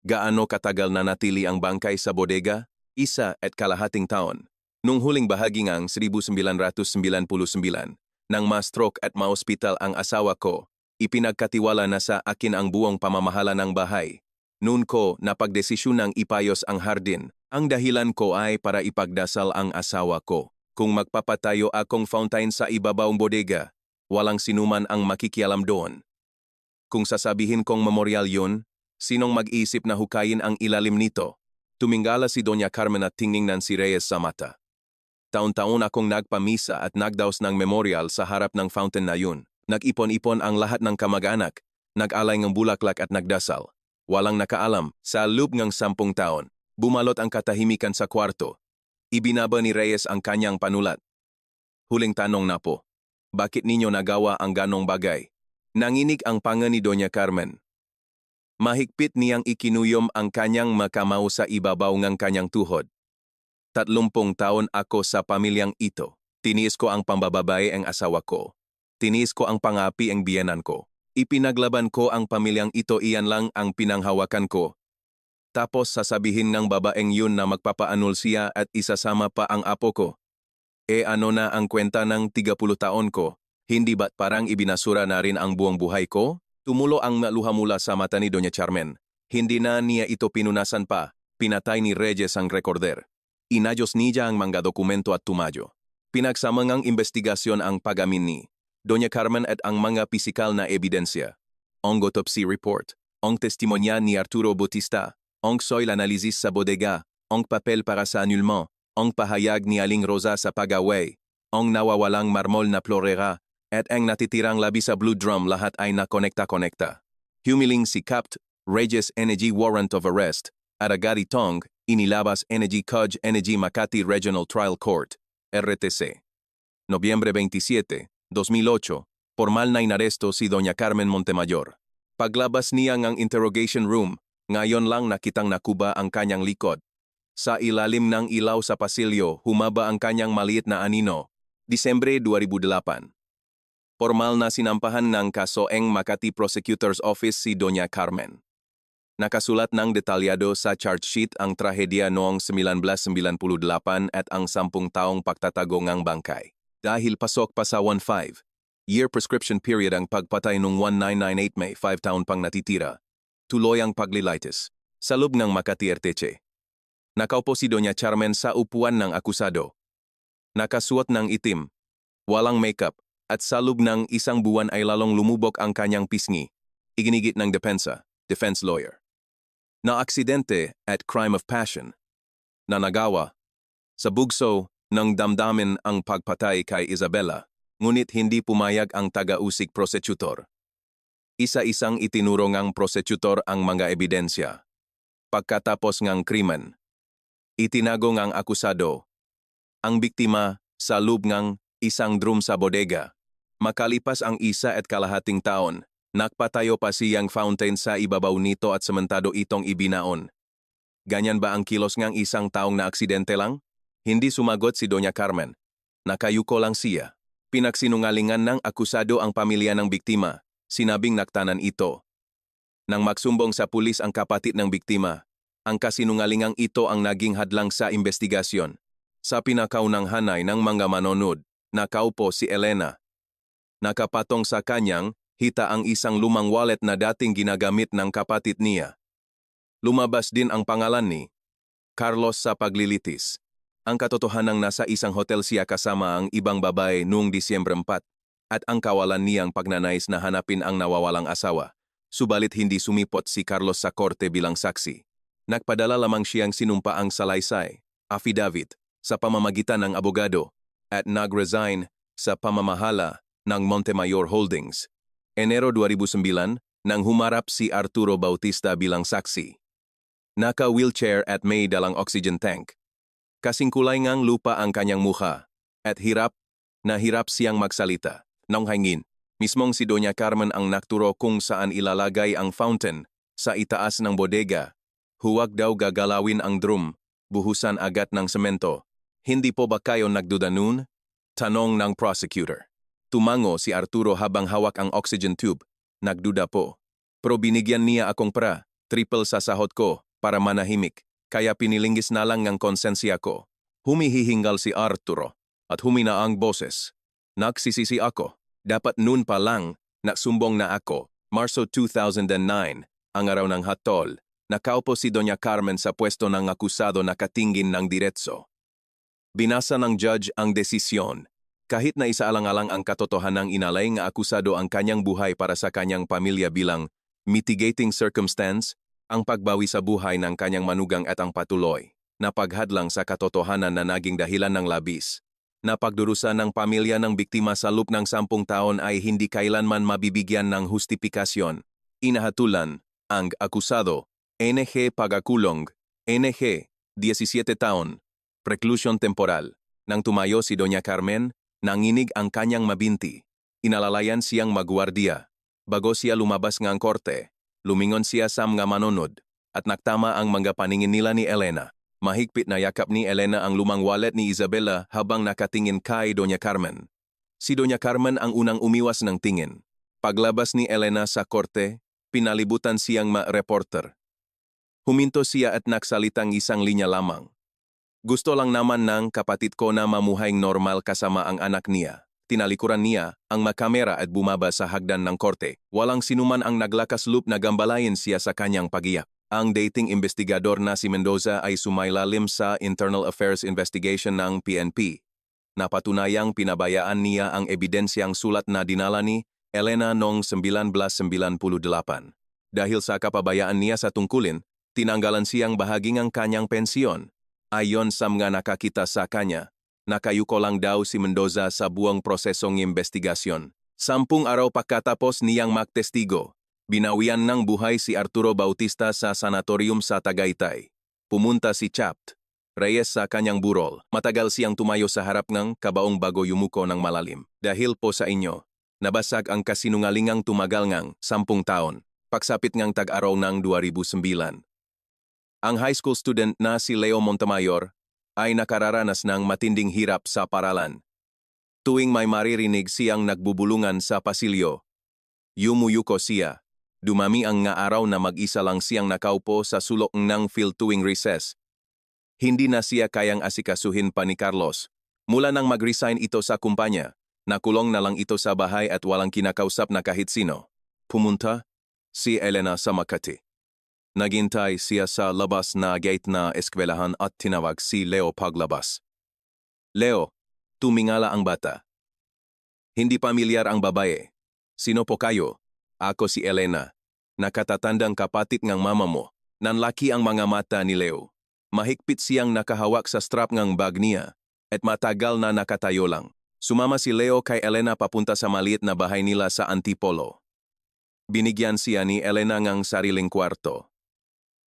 Gaano katagal na natili ang bangkay sa bodega? 1.5 taon. Nung huling bahagi ng 1999, nang ma-stroke at ma-hospital ang asawa ko, ipinagkatiwala na sa akin ang buong pamamahala ng bahay. Noon ko napagdesisyon ng ipayos ang hardin. Ang dahilan ko ay para ipagdasal ang asawa ko. Kung magpapatayo akong fountain sa ibabawang bodega, walang sinuman ang makikialam doon. Kung sasabihin kong memorial yun, sinong mag-iisip na hukayin ang ilalim nito? Tumingala si Doña Carmen at tingnan si Reyes sa mata. Taon-taon akong nagpamisa at nagdaos ng memorial sa harap ng fountain na yun. Nag-ipon-ipon ang lahat ng kamag-anak, nag-alay ng bulaklak at nagdasal. Walang nakaalam, sa loob ng 10 taon, bumalot ang katahimikan sa kwarto. Ibinaba ni Reyes ang kanyang panulat. Huling tanong na po, bakit ninyo nagawa ang ganong bagay? Nanginig ang panga ni Doña Carmen. Mahigpit niyang ikinuyom ang kanyang makamaw sa ibabaw ng kanyang tuhod. 30 taon ako sa pamilyang ito. Tiniis ko ang pambababae ang asawa ko. Tiniis ko ang pangapi ang biyenan ko. Ipinaglaban ko ang pamilyang ito, iyan lang ang pinanghawakan ko. Tapos sasabihin ng babaeng yun na magpapaanul siya at isasama pa ang apo ko. Ano na ang kwenta ng 30 taon ko? Hindi ba't parang ibinasura na rin ang buong buhay ko? Tumulo ang luha mula sa mata ni Doña Carmen. Hindi na niya ito pinunasan pa. Pinatay ni Reyes ang rekorder. Inayos niya ang mga dokumento at tumayo. Pinagsamangang investigasyon ang pag-amin ni Doña Carmen at ang mga pisikal na ebidensya. Ang autopsy report, ang testimonya ni Arturo Bautista, ang soil analysis sa bodega, ang papel para sa annulment, ang pahayag ni Aling Rosa sa pag-away, ang nawawalang marmol na florera, at ang natitirang labi sa blue drum, lahat ay nakonekta-konekta. Humiling si Capt. Reyes Energy Warrant of Arrest, at agad itong inilabas Energy Cog Energy Makati Regional Trial Court, RTC. Nobyembre 27, 2008, formal na inaresto si Doña Carmen Montemayor. Paglabas niya ng interrogation room, ngayon lang nakitang nakuba ang kanyang likod. Sa ilalim ng ilaw sa pasilyo, humaba ang kanyang maliit na anino. Disyembre 2008. Formal na sinampahan ng kaso ang Makati Prosecutor's Office si Doña Carmen. Nakasulat ng detalyado sa charge sheet ang trahedya noong 1998 at ang 10 taong pagtatago ng bangkay. Dahil pasok pa sa 15-year prescription period ang pagpatay noong 1998, may 5 taon pang natitira. Tuloy ang paglilitis. Sa loob ng Makati RTC. Nakaupo si Doña Carmen sa upuan ng akusado. Nakasuot ng itim, walang makeup, at sa loob ng 1 buwan ay lalong lumubog ang kanyang pisngi. Iginigit ng defense lawyer. Na aksidente at crime of passion. Na nagawa sa bugso ng damdamin ang pagpatay kay Isabela, ngunit hindi pumayag ang taga-usig prosecutor. Isa-isang itinuro ng prosecutor ang mga ebidensya. Pagkatapos ng krimen, Itinago ngang akusado ang biktima sa loob ngang isang drum sa bodega. Makalipas ang 1.5 taon, nakpatayo pa siyang fountain sa ibabaw nito at sementado itong ibinaon. Ganyan ba ang kilos ngang isang taong na aksidente lang? Hindi sumagot si Doña Carmen. Nakayuko lang siya. Pinagsinungalingan ng akusado ang pamilya ng biktima. Sinabing naktanan ito. Nang magsumbong sa pulis ang kapatid ng biktima, ang kasinungalingang ito ang naging hadlang sa investigasyon. Sa pinakaunang hanay ng mga manonood, nakaupo si Elena. Nakapatong sa kanyang hita ang isang lumang wallet na dating ginagamit ng kapatid niya. Lumabas din ang pangalan ni Carlos sa paglilitis. Ang katotohanang nasa isang hotel siya kasama ang ibang babae noong Disyembre 4 at ang kawalan niyang pagnanais na hanapin ang nawawalang asawa. Subalit hindi sumipot si Carlos sa korte bilang saksi. Nagpadala lamang siyang sinumpaang salaysay, affidavit, sa pamamagitan ng abogado at nag-resign sa pamamahala ng Montemayor Holdings. Enero 2009 nang humarap si Arturo Bautista bilang saksi. Naka-wheelchair at may dalang oxygen tank. Kasing kulay ngang lupa ang kanyang mukha at hirap siyang magsalita. Nang hangin, mismong si Doña Carmen ang nakturo kung saan ilalagay ang fountain sa itaas ng bodega. Huwag daw gagalawin ang drum, buhusan agad ng semento. Hindi po ba kayo nagduda nun? Tanong ng prosecutor. Tumango si Arturo habang hawak ang oxygen tube. Nagduda po. Pero binigyan niya akong triple sa sahod ko para manahimik. Kaya pinilingis na lang ng konsensya ko. Humihihingal si Arturo at humina ang boses. Nagsisisi ako. Dapat noon pa lang, naksumbong na ako. Marso 2009, ang araw ng hatol. Nakaupo si Doña Carmen sa pwesto ng akusado na katingin ng diretso. Binasa ng judge ang desisyon. Kahit na isaalang-alang ang katotohanang inalay ng akusado ang kanyang buhay para sa kanyang pamilya bilang mitigating circumstance, ang pagbawi sa buhay ng kanyang manugang at ang patuloy na paghadlang sa katotohanan na naging dahilan ng labis na pagdurusa ng pamilya ng biktima sa loob ng 10 taon ay hindi kailanman mabibigyan ng hustipikasyon. Inahatulan ang akusado, NG pagakulong, NG 17 taon, preclusion temporal. Nang tumayo si Doña Carmen, nanginig ang kanyang mabinti. Inalalayan siyang magwardiya. Bago siya lumabas ngang korte, lumingon siya sa mga manonod at naktama ang mga paningin nila ni Elena. Mahigpit na yakap ni Elena ang lumang wallet ni Isabela habang nakatingin kay Doña Carmen. Si Doña Carmen ang unang umiwas ng tingin. Paglabas ni Elena sa korte, pinalibutan siyang reporter. Huminto siya at nagsalitang isang linya lamang. Gusto lang naman ng kapatid ko na mamuhayng normal kasama ang anak niya. Tinalikuran niya ang makamera at bumaba sa hagdan ng korte. Walang sinuman ang naglakas loob na gambalayin siya sa kanyang pagiyak. Ang dating investigador na si Mendoza ay sumailalim sa Internal Affairs Investigation ng PNP. Napatunayang pinabayaan niya ang ebidensyang sulat na dinala ni Elena noong 1998. Dahil sa kapabayaan niya sa tungkulin, tinanggalan siyang bahagi ng kanyang pensyon. Ayon sa mga nakakita sa kanya, nakayuko lang daw si Mendoza sa buong prosesong investigasyon. 10 araw pagkatapos niyang magtestigo, binawian ng buhay si Arturo Bautista sa sanatorium sa Tagaytay. Pumunta si Chapt Reyes sa kanyang burol. Matagal siyang tumayo sa harap ng kabaong bago yumuko ng malalim. Dahil po sa inyo, nabasag ang kasinungalingang tumagal ngang 10 taon, pagsapit ngang tag-araw ng 2009. Ang high school student na si Leo Montemayor ay nakararanas ng matinding hirap sa paralan. Tuwing may maririnig siyang nagbubulungan sa pasilyo, yumuyuko siya. Dumami ang nga araw na mag-isa lang siyang nakaupo sa sulok ng field tuwing recess. Hindi na siya kayang asikasuhin pa ni Carlos. Mula nang mag-resign ito sa kumpanya, nakulong na lang ito sa bahay at walang kinakausap na kahit sino. Pumunta si Elena sa Makati. Naghintay siya sa labas na gate na eskwelahan at tinawag si Leo paglabas. Leo, tumingala ang bata. Hindi pamilyar ang babae. Sino po kayo? Ako si Elena. Nakatatandang kapatid ng mama mo. Nanlaki ang mga mata ni Leo. Mahigpit siyang nakahawak sa strap ng bag niya at matagal na nakatayo lang. Sumama si Leo kay Elena papunta sa maliit na bahay nila sa Antipolo. Binigyan siya ni Elena ng sariling kwarto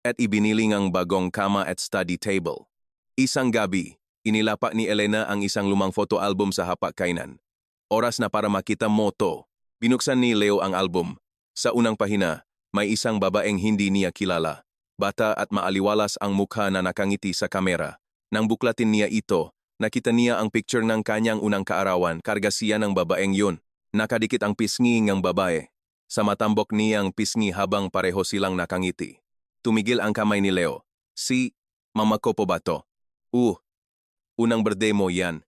at ibinili ng bagong kama at study table. Isang gabi, inilapak ni Elena ang isang lumang photo album sa hapag-kainan. Oras na para makita mo to. Binuksan ni Leo ang album. Sa unang pahina, may isang babaeng hindi niya kilala. Bata at maaliwalas ang mukha na nakangiti sa kamera. Nang buklatin niya ito, nakita niya ang picture ng kanyang unang kaarawan, karga siya ng babaeng yun. Nakadikit ang pisngi ng babae. Sa matambok niyang pisngi habang pareho silang nakangiti. Tumigil ang kamay ni Leo. Mama ko po ba to? Unang birthday mo yan.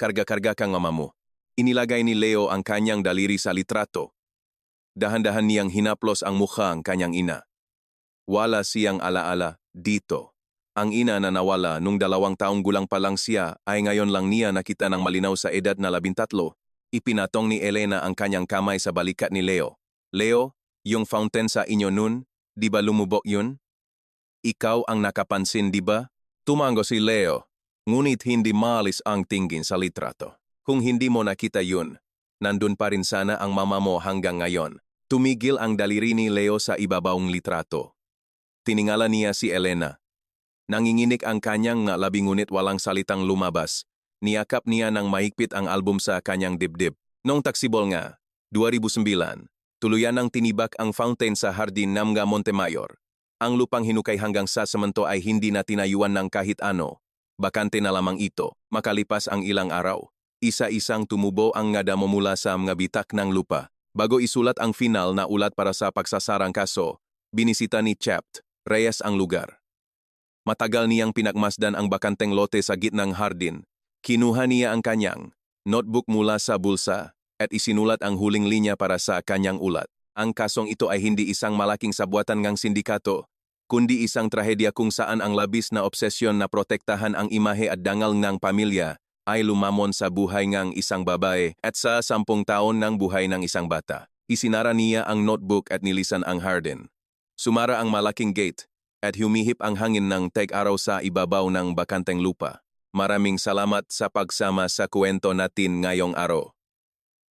Karga-karga kang mama mo. Inilagay ni Leo ang kanyang daliri sa litrato. Dahan-dahan niyang hinaplos ang mukha ang kanyang ina. Wala siyang alaala dito. Ang ina na nawala nung 2 taong gulang pa lang siya ay ngayon lang niya nakita ng malinaw sa edad na 13. Ipinatong ni Elena ang kanyang kamay sa balikat ni Leo. Leo, yung fountain sa inyo nun, di ba lumubog yun? Ikaw ang nakapansin, di ba? Tumango si Leo, ngunit hindi maalis ang tingin sa litrato. Kung hindi mo nakita yun, nandun pa rin sana ang mama mo hanggang ngayon. Tumigil ang daliri ni Leo sa ibabawang litrato. Tiningala niya si Elena. Nanginginig ang kanyang labi ngunit walang salitang lumabas. Niyakap niya ng mahigpit ang album sa kanyang dibdib. Noong taksibol nga, 2009, tuluyan ng tinibak ang fountain sa Hardin ng Montemayor. Ang lupang hinukay hanggang sa semento ay hindi na tinayuan ng kahit ano. Bakante na lamang ito, makalipas ang ilang araw. Isa-isang tumubo ang nga damo mula sa mga bitak ng lupa. Bago isulat ang final na ulat para sa pagsasarang kaso, binisita ni Chapt Reyes ang lugar. Matagal niyang pinagmasdan ang bakanteng lote sa gitnang hardin. Kinuha niya ang kanyang notebook mula sa bulsa at isinulat ang huling linya para sa kanyang ulat. Ang kasong ito ay hindi isang malaking sabuatan ng sindikato, kundi isang trahedya kung saan ang labis na obsesyon na protektahan ang imahe at dangal ng pamilya ay lumamon sa buhay ng isang babae at sa 10 taon ng buhay ng isang bata. Isinara niya ang notebook at nilisan ang hardin. Sumara ang malaking gate at humihip ang hangin ng teg-araw sa ibabaw ng bakanteng lupa. Maraming salamat sa pagsama sa kwento natin ngayong araw.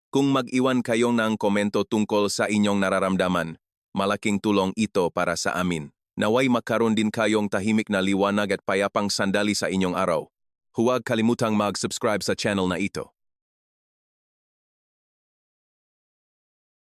Kung mag-iwan kayo ng komento tungkol sa inyong nararamdaman, malaking tulong ito para sa amin. Naway magkaroon din kayong tahimik na liwanag at payapang sandali sa inyong araw. Huwag kalimutang mag-subscribe sa channel na ito.